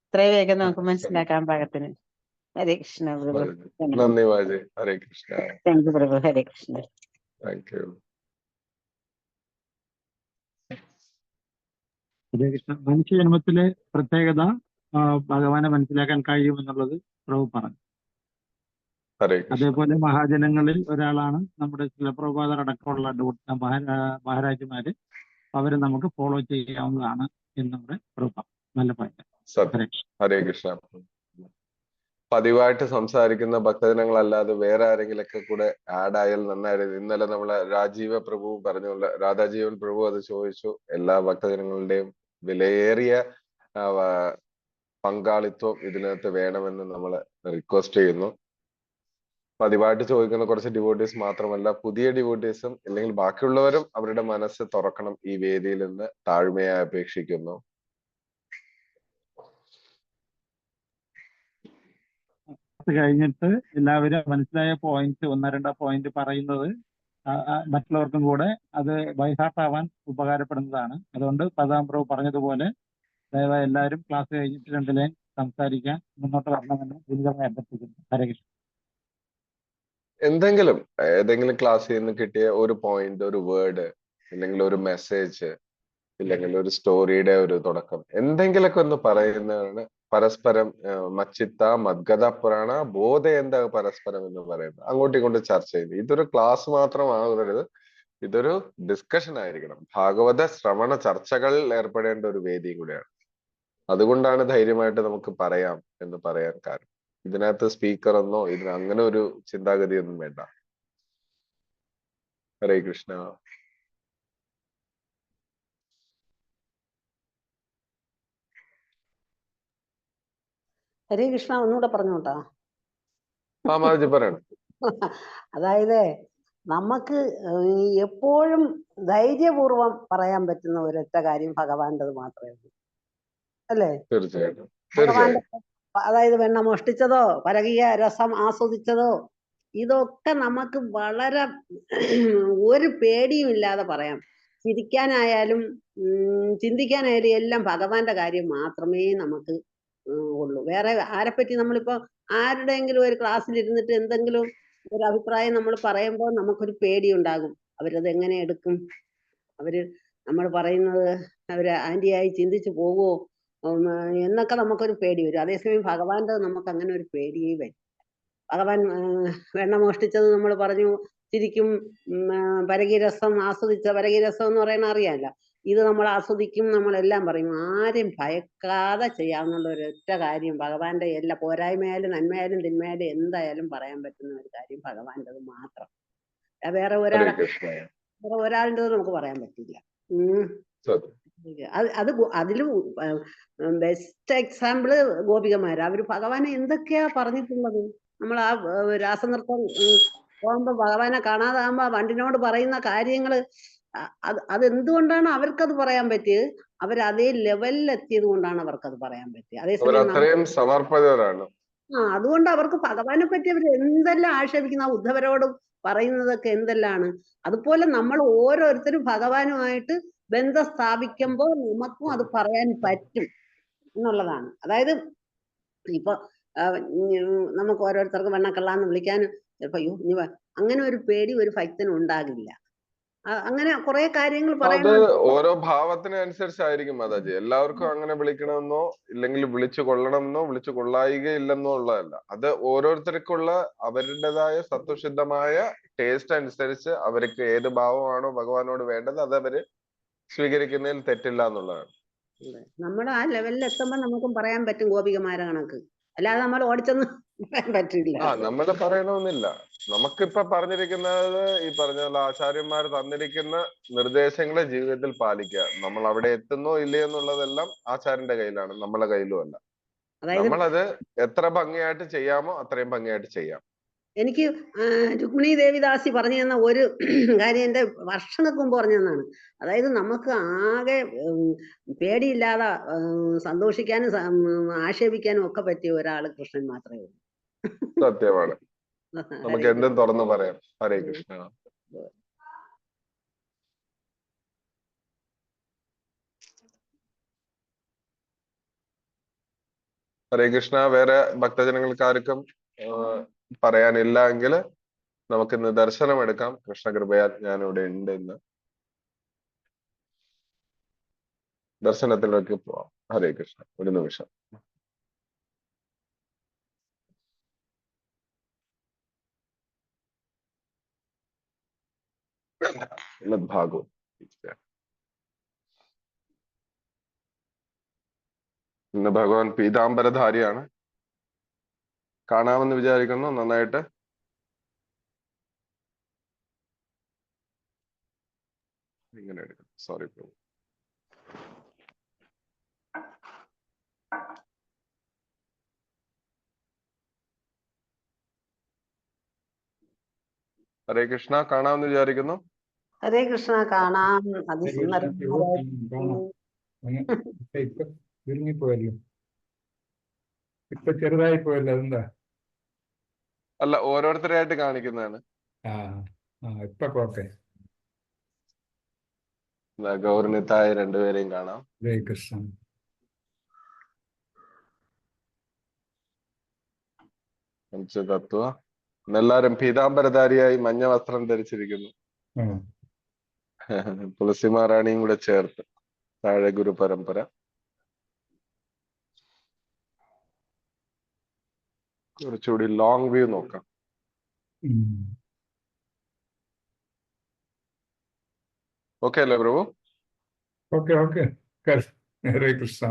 ഇത്രയും വേഗം നമുക്ക് മനസ്സിലാക്കാൻ പാകത്തിന്. ഹരേ കൃഷ്ണ പ്രഭു. നന്ദി മാജി. Hare Krishna. Thank you Prabhu. Hare Krishna. Thank you. Hare Krishna. മനുഷ്യജന്മത്തിലെ പ്രത്യേകത ഭഗവാനെ മനസ്സിലാക്കാൻ കഴിയുമെന്നുള്ളത് പ്രഭു പറഞ്ഞു. അതേപോലെ മഹാജനങ്ങളിൽ ഒരാളാണ് നമ്മുടെ ചില പ്രഭുപാദർ അടക്കമുള്ള മഹാരാജുമാര്. അവരെ നമുക്ക് ഫോളോ ചെയ്യാവുന്നതാണ് എന്നവിടെ പ്രഭു. നല്ല പോയിന്റ്. ഹരേ കൃഷ്ണ. പതിവായിട്ട് സംസാരിക്കുന്ന ഭക്തജനങ്ങളല്ലാതെ വേറെ ആരെങ്കിലൊക്കെ കൂടെ ആഡ് ആയാൽ നന്നായിരുന്നു. ഇന്നലെ നമ്മളെ രാജീവ പ്രഭു പറഞ്ഞുള്ള രാധാജീവൻ പ്രഭു അത് ചോദിച്ചു. എല്ലാ ഭക്തജനങ്ങളുടെയും വിലയേറിയ പങ്കാളിത്വം ഇതിനകത്ത് വേണമെന്ന് നമ്മൾ റിക്വസ്റ്റ് ചെയ്യുന്നു. പതിവായിട്ട് ചോദിക്കുന്ന കുറച്ച് ഡിവോട്ടീസ് മാത്രമല്ല, പുതിയ ഡിവോട്ടീസും അല്ലെങ്കിൽ ബാക്കിയുള്ളവരും അവരുടെ മനസ്സ് തുറക്കണം ഈ വേദിയിൽ നിന്ന് താഴ്മയായി അപേക്ഷിക്കുന്നു. കഴിഞ്ഞിട്ട് എല്ലാവരും മനസ്സിലായ പോയിന്റ് 1-2 പോയിന്റ് പറയുന്നത് മറ്റുള്ളവർക്കും കൂടെ അത് ബൈഹാർട്ട് ആവാൻ ഉപകാരപ്പെടുന്നതാണ്. അതുകൊണ്ട് പ്രഭു പറഞ്ഞതുപോലെ ദയവായി എല്ലാവരും ക്ലാസ് കഴിഞ്ഞിട്ട് 2 ലൈൻ സംസാരിക്കാൻ മുന്നോട്ട് വരണമെന്ന് വിനീതമായി അഭ്യർത്ഥിക്കുന്നു. ഹരേ കൃഷ്ണ. ഏതെങ്കിലും ക്ലാസ്സിൽ നിന്ന് കിട്ടിയ ഒരു പോയിന്റ്, ഒരു വേർഡ്, ഇല്ലെങ്കിൽ ഒരു മെസ്സേജ്, ഇല്ലെങ്കിൽ ഒരു സ്റ്റോറിയുടെ ഒരു തുടക്കം, എന്തെങ്കിലുമൊക്കെ ഒന്ന് പറയുന്നതാണ് പരസ്പരം മച്ചിത്ത മദ്ഗത പുരാണ ബോധയന്ത പരസ്പരം എന്ന് പറയുന്നത്. അങ്ങോട്ടും ഇങ്ങോട്ടും ചർച്ച ചെയ്ത് ഇതൊരു ക്ലാസ് മാത്രമാകരുത്, ഇതൊരു ഡിസ്കഷൻ ആയിരിക്കണം. ഭാഗവത ശ്രവണ ചർച്ചകളിൽ ഏർപ്പെടേണ്ട ഒരു വേദി കൂടെയാണ്. അതുകൊണ്ടാണ് ധൈര്യമായിട്ട് നമുക്ക് പറയാം എന്ന് പറയാൻ കാരണം. ഇതിനകത്ത് സ്പീക്കർ ഒന്നോ അങ്ങനെ ഒരു ചിന്താഗതിയൊന്നും വേണ്ട. ഹരേ കൃഷ്ണ. ഹരേ കൃഷ്ണ. ഒന്നുകൂടെ പറഞ്ഞോട്ടാ. മാതാജി പറയണം. അതായത് നമുക്ക് എപ്പോഴും ധൈര്യപൂർവം പറയാൻ പറ്റുന്ന ഒരൊറ്റ കാര്യം ഭഗവാന്റേത് മാത്രമേ ഉള്ളൂ, അല്ലേ? തീർച്ചയായിട്ടും ഭഗവാന്റെ തീർച്ചയായിട്ടും അതായത് വെണ്ണ മോഷ്ടിച്ചതോ പരകീയ രസം ആസ്വദിച്ചതോ ഇതൊക്കെ നമുക്ക് വളരെ ഒരു പേടിയും ഇല്ലാതെ പറയാം. ചിരിക്കാനായാലും ചിന്തിക്കാനായാലും എല്ലാം ഭഗവാന്റെ കാര്യം മാത്രമേ നമുക്ക് ഉള്ളൂ. വേറെ ആരെപ്പറ്റി നമ്മളിപ്പോ ആരുടെയെങ്കിലും ഒരു ക്ലാസ്സിൽ ഇരുന്നിട്ട് എന്തെങ്കിലും ഒരു അഭിപ്രായം നമ്മൾ പറയുമ്പോൾ നമുക്കൊരു പേടി ഉണ്ടാകും. അവരത് എങ്ങനെ എടുക്കും, അവര് നമ്മൾ പറയുന്നത് അവര് ആന്റിയായി ചിന്തിച്ചു പോവോ എന്നൊക്കെ നമുക്കൊരു പേടി വരും. അതേസമയം ഭഗവാന്റെ നമുക്ക് അങ്ങനെ ഒരു പേടിയേ വരും. ഭഗവാൻ വെണ്ണ മോഷ്ടിച്ചത് നമ്മൾ പറഞ്ഞു ചിരിക്കും, പരകീരസം ആസ്വദിച്ച പരകീരസം എന്ന് പറയുന്ന അറിയാമല്ലോ. ഇത് നമ്മൾ ആസ്വദിക്കും, നമ്മളെല്ലാം പറയും. ആരും ഭയക്കാതെ ചെയ്യാവുന്ന ഒരൊറ്റ കാര്യം ഭഗവാന്റെ എല്ലാ പോരായ്മയായാലും നന്മയായാലും തിന്മയായാലും എന്തായാലും പറയാൻ പറ്റുന്ന ഒരു കാര്യം ഭഗവാന്റേത് മാത്രം. വേറെ ഹരേ കൃഷ്ണ. ഒരാളുടേത് നമുക്ക് പറയാൻ പറ്റില്ല. സത്യം. അത് അതിലും ബെസ്റ്റ് എക്സാമ്പിള് ഗോപികമാര്. അവര് ഭഗവാനെ എന്തൊക്കെയാ പറഞ്ഞിട്ടുള്ളത്. നമ്മൾ ആ രാസനൃത്തം പോകുമ്പോ ഭഗവാനെ കാണാതാകുമ്പോ വണ്ടിനോട് പറയുന്ന കാര്യങ്ങള് അതെന്തുകൊണ്ടാണ് അവർക്കത് പറയാൻ പറ്റിയത്? അവരതേ ലെവലിൽ എത്തിയത് കൊണ്ടാണ് അവർക്കത് പറയാൻ പറ്റിയത്. അതേസമയം അത്രയും സമർപ്പിതരാണ്. അതുകൊണ്ട് അവർക്ക് ഭഗവാനെ പറ്റി അവർ എന്തെല്ലാം ആക്ഷേപിക്കുന്ന ഉദ്ധവരോട് പറയുന്നതൊക്കെ എന്തെല്ലാണ്. അതുപോലെ നമ്മൾ ഓരോരുത്തരും ഭഗവാനുമായിട്ട് ബന്ധം സ്ഥാപിക്കുമ്പോൾ നമുക്കും അത് പറയാൻ പറ്റും എന്നുള്ളതാണ്. അതായത് ഇപ്പൊ നമുക്ക് ഓരോരുത്തർക്ക് വെണ്ണക്കള്ളാന്ന് വിളിക്കാനും ചിലപ്പോ അയ്യോ ഇനി അങ്ങനെ ഒരു പേടി ഒരു ഭക്തനും ഉണ്ടാകില്ല. അങ്ങനെ കുറെ കാര്യങ്ങൾ അത് പറയണം. ഓരോ ഭാവത്തിനനുസരിച്ചായിരിക്കും മാതാജി. എല്ലാവർക്കും അങ്ങനെ വിളിക്കണമെന്നോ ഇല്ലെങ്കിൽ വിളിച്ചു കൊള്ളണമെന്നോ വിളിച്ചു കൊള്ളായികയില്ലെന്നോ ഉള്ളതല്ല. അത് ഓരോരുത്തർക്കുള്ള അവരുടേതായ സത്വശുദ്ധമായ ടേസ്റ്റ് അനുസരിച്ച് അവർക്ക് ഏത് ഭാവമാണോ ഭഗവാനോട് വേണ്ടത് അത് അവര് സ്വീകരിക്കുന്നതിൽ തെറ്റില്ല എന്നുള്ളതാണ്. നമ്മുടെ ആ ലെവലിൽ എത്തുമ്പോൾ നമുക്കും പറയാൻ പറ്റും ഗോപികമാരെ കണക്ക്. അല്ലാതെ നമ്മൾ ഓടിച്ചൊന്നും പറയാൻ പറ്റില്ല. നമ്മള് പറയണമെന്നില്ല. നമുക്കിപ്പൊ പറഞ്ഞിരിക്കുന്നത് ഈ പറഞ്ഞ പോലെ ആചാര്യന്മാർ തന്നിരിക്കുന്ന നിർദ്ദേശങ്ങളെ ജീവിതത്തിൽ പാലിക്കുക. നമ്മൾ അവിടെ എത്തുന്നോ ഇല്ലയോ എന്നുള്ളതെല്ലാം ആചാര്യന്റെ കയ്യിലാണ്, നമ്മളെ കയ്യിലും അല്ല. നമ്മളത് എത്ര ഭംഗിയായിട്ട് ചെയ്യാമോ അത്രയും ഭംഗിയായിട്ട് ചെയ്യാം. എനിക്ക് രുക്മിണി ദേവിദാസി പറഞ്ഞു തന്ന ഒരു കാര്യം എന്റെ വർഷങ്ങൾക്ക് മുമ്പ് പറഞ്ഞു തന്നാണ്. അതായത് നമുക്ക് ആകെ പേടിയില്ലാതെ സന്തോഷിക്കാനും ആക്ഷേപിക്കാനും ഒക്കെ പറ്റിയ ഒരാള് കൃഷ്ണൻ മാത്രമേ ഉള്ളൂ. സത്യമാണ്. നമുക്ക് എന്തും തുറന്നു പറയാം. ഹരേ കൃഷ്ണ. ഹരേ കൃഷ്ണ. വേറെ ഭക്തജനങ്ങൾക്ക് ആർക്കും പറയാനില്ല എങ്കിൽ നമുക്കിന്ന് ദർശനം എടുക്കാം. കൃഷ്ണകൃപയാൽ ഞാനിവിടെ ഉണ്ട്. ഇന്ന് ദർശനത്തിലേക്ക് പോവാം. ഹരേ കൃഷ്ണ. ഒരു നിമിഷം. ഭാഗവത് ഇന്ന് ഭഗവാൻ പീതാംബരധാരിയാണ്. കാണാമെന്ന് വിചാരിക്കുന്നു. നന്നായിട്ട് ഇങ്ങനെ എടുക്കണം. സോറി പ്രഭു. ഹരേ കൃഷ്ണ. കാണാമെന്ന് വിചാരിക്കുന്നു. ഹരേ കൃഷ്ണ. കാണാം. അതിസുന്ദരം. ചുരുങ്ങിപ്പോയല്ലോ, ഇപ്പൊ ചെറുതായി പോയല്ലോ. അതെന്താ? അല്ല, ഓരോരുത്തരായിട്ട് കാണിക്കുന്നതാണ്. ഇപ്പൊ ഓക്കെ. ഗൗരനിതായ രണ്ടുപേരെയും കാണാം. ഹരേ കൃഷ്ണ. പഞ്ചതത്വ. എല്ലാരും പീതാംബരധാരിയായി മഞ്ഞ വസ്ത്രം ധരിച്ചിരിക്കുന്നു. തുളസിമാറാണിയും കൂടെ ചേർത്ത്. താഴെ ഗുരു പരമ്പര. കുറച്ചുകൂടി ലോങ് വ്യൂ നോക്കാം. ഓക്കെ അല്ലേ പ്രഭു? ഓക്കെ. ഹരേ കൃഷ്ണ.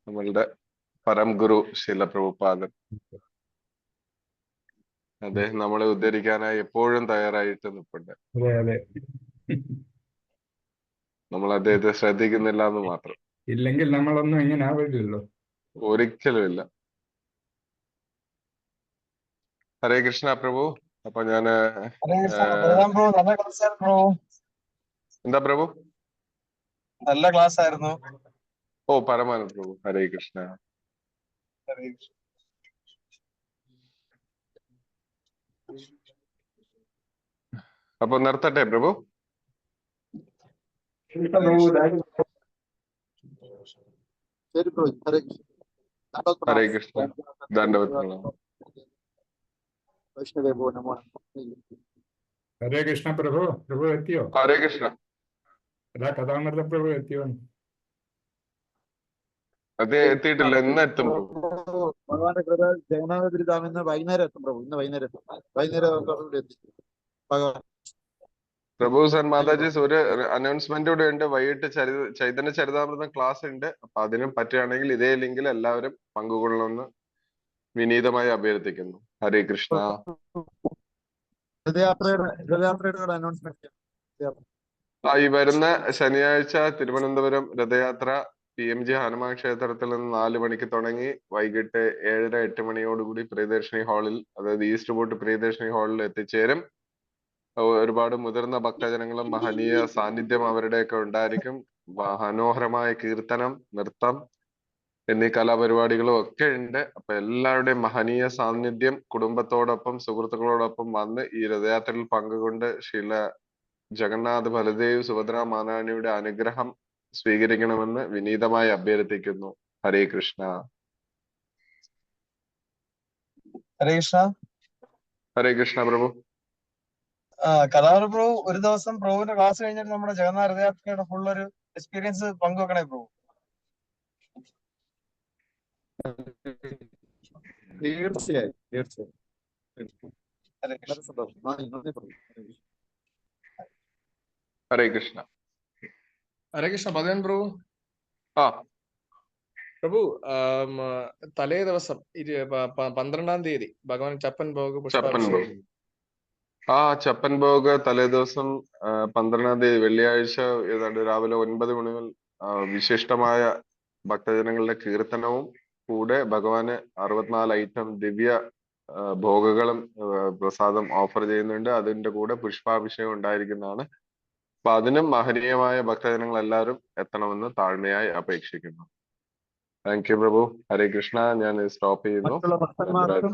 നമ്മളുടെ പരം ഗുരു ശീല പ്രഭുപാദൻ. അദ്ദേഹം നമ്മളെ ഉദ്ധരിക്കാനായി എപ്പോഴും തയ്യാറായിട്ട് നിൽപ്പുണ്ട്. നമ്മൾ അദ്ദേഹത്തെ ശ്രദ്ധിക്കുന്നില്ല എന്ന് മാത്രം. ഇല്ലെങ്കിൽ നമ്മളൊന്നും ഇങ്ങനെ ആവില്ലല്ലോ. ഒരിക്കലും ഇല്ല. ഹരേ കൃഷ്ണ പ്രഭു. അപ്പൊ ഞാന് ബ്രോ നല്ല ക്ലാസ് ആയിരുന്നു ബ്രോ. എന്താ പ്രഭു? നല്ല ക്ലാസ് ആയിരുന്നു. ഓ പരമാനന്ദ പ്രഭു, ഹരേ കൃഷ്ണ. അപ്പൊ നിർത്തട്ടെ പ്രഭു. ശരി ബ്രോ, ഹരേ കൃഷ്ണ. ഹരേ കൃഷ്ണ. ദണ്ഡവത് പ്രണാമം. വൈഷ്ണവേവോ നമോ. ഹരേ കൃഷ്ണ പ്രഭു. പ്രഭു എത്തിയോ? ഹരേ കൃഷ്ണ. അതാ കഥാമൃത പ്രഭു എത്തിയോ? അത് എത്തിയിട്ടില്ല, എന്ന് എത്തും പ്രഭു. ഭഗവാന്റെ കൃപ ജഗന്നാഥ ഗുരുധാം ഇന്ന് വൈകുന്നേരം എത്തും പ്രഭു. ഇന്ന് വൈകുന്നേരം എത്തി ഭഗവാൻ. പ്രഭു സർ മാതാജീസ്, ഒരു അനൗൺസ്മെന്റ് കൂടെ ഉണ്ട്. വൈകിട്ട് ചൈതന്യ ചരിതാമൃതം ക്ലാസ് ഉണ്ട്. അപ്പൊ അതിനും പറ്റുകയാണെങ്കിൽ ഇതേ ലിങ്കിൽ എല്ലാവരും പങ്കുകൊള്ളണമെന്ന് വിനീതമായി അഭ്യർത്ഥിക്കുന്നു. ഹരേ കൃഷ്ണ. രഥയാത്രയുടെ അനൗൺസ്മെന്റ്. ഈ വരുന്ന ശനിയാഴ്ച തിരുവനന്തപുരം രഥയാത്ര PMG ഹനുമാൻ ക്ഷേത്രത്തിൽ നിന്ന് 4 മണിക്ക് തുടങ്ങി വൈകിട്ട് 7:30-8 മണിയോടുകൂടി പ്രിയദർശിനി ഹാളിൽ, അതായത് ഈസ്റ്റ് ഫോർട്ട് പ്രിയദർശിനി ഹാളിൽ എത്തിച്ചേരും. ഒരുപാട് മുതിർന്ന ഭക്തജനങ്ങളും മഹനീയ സാന്നിധ്യം അവരുടെയൊക്കെ ഉണ്ടായിരിക്കും. മനോഹരമായ കീർത്തനം, നൃത്തം എന്നീ കലാപരിപാടികളും ഒക്കെ ഉണ്ട്. അപ്പൊ എല്ലാവരുടെയും മഹനീയ സാന്നിധ്യം കുടുംബത്തോടൊപ്പം സുഹൃത്തുക്കളോടൊപ്പം വന്ന് ഈ രഥയാത്രയിൽ പങ്കുകൊണ്ട് ശ്രീല ജഗന്നാഥ് ബലദേവ് സുഭദ്ര മാതാവിന്റെ അനുഗ്രഹം സ്വീകരിക്കണമെന്ന് വിനീതമായി അഭ്യർത്ഥിക്കുന്നു. ഹരേ കൃഷ്ണ. ഹരേ കൃഷ്ണ. ഹരേ കൃഷ്ണ പ്രഭു. കഥാവർ ബ്രോ, ഒരു ദിവസം പ്രഭുവിന്റെ ക്ലാസ് കഴിഞ്ഞിട്ട് നമ്മുടെ ജഗന്നാഥ രഥയാത്രയുടെ ഫുൾ ഒരു എക്സ്പീരിയൻസ് പങ്കുവെക്കണേ ബ്രോ. തീർച്ചയായും. ഹരേ കൃഷ്ണ. ഹരേ കൃഷ്ണ. ഹരേ കൃഷ്ണ. ഭഗവാൻ പ്രഭു. ആ പ്രഭു, തലേ ദിവസം 12-ാം തീയതി ഭഗവാൻ ചപ്പൻ ഭോഗ് ചപ്പൻ ഭോഗ്. പുഷ്പാഭിഷേകം. ചപ്പൻ ഭോഗ് തലേ ദിവസം 12-ാം തീയതി വെള്ളിയാഴ്ച ഏതാണ്ട് രാവിലെ 9 മണി മുതൽ വിശിഷ്ടമായ ഭക്തജനങ്ങളുടെ കീർത്തനവും കൂടെ ഭഗവാന് 64 ഐറ്റം ദിവ്യ ഭോഗങ്ങളും പ്രസാദം ഓഫർ ചെയ്യുന്നുണ്ട്. അതിന്റെ കൂടെ പുഷ്പാഭിഷേകം ഉണ്ടായിരിക്കുന്നതാണ്. അപ്പൊ അതിനും മഹനീയമായ ഭക്തജനങ്ങൾ എല്ലാവരും എത്തണമെന്ന് താഴ്മയായി അപേക്ഷിക്കുന്നു. Thank you Prabhu. ഹരേ കൃഷ്ണ. ഞാൻ സ്റ്റോപ്പ് ചെയ്യുന്നു. മറ്റുള്ള ഭക്തന്മാർക്കും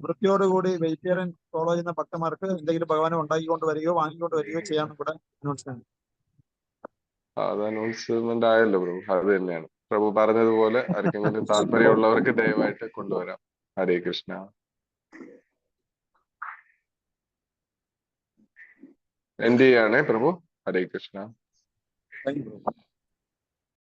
വൃത്തിയോടുകൂടി വെജിറ്റേറിയൻ ഫോളോ ചെയ്യുന്ന ഭക്തന്മാർക്ക് എന്തെങ്കിലും ഭഗവാനെ ഉണ്ടാക്കിക്കൊണ്ട് വരികയോ വാങ്ങിക്കൊണ്ട് വരികയോ ചെയ്യാമെന്ന് കൂടെ അനൗൺസ്മെന്റ്. അത് അനൗൺസ്മെന്റ് ആയല്ലോ പ്രഭു. അത് തന്നെയാണ് പ്രഭു പറഞ്ഞതുപോലെ. ആർക്കെങ്കിലും താല്പര്യമുള്ളവർക്ക് ദയവായിട്ട് കൊണ്ടുവരാം. ഹരേ കൃഷ്ണ. എൻഡ് ചെയ്യാണ് പ്രഭു. ഹരേ കൃഷ്ണ. Thank U.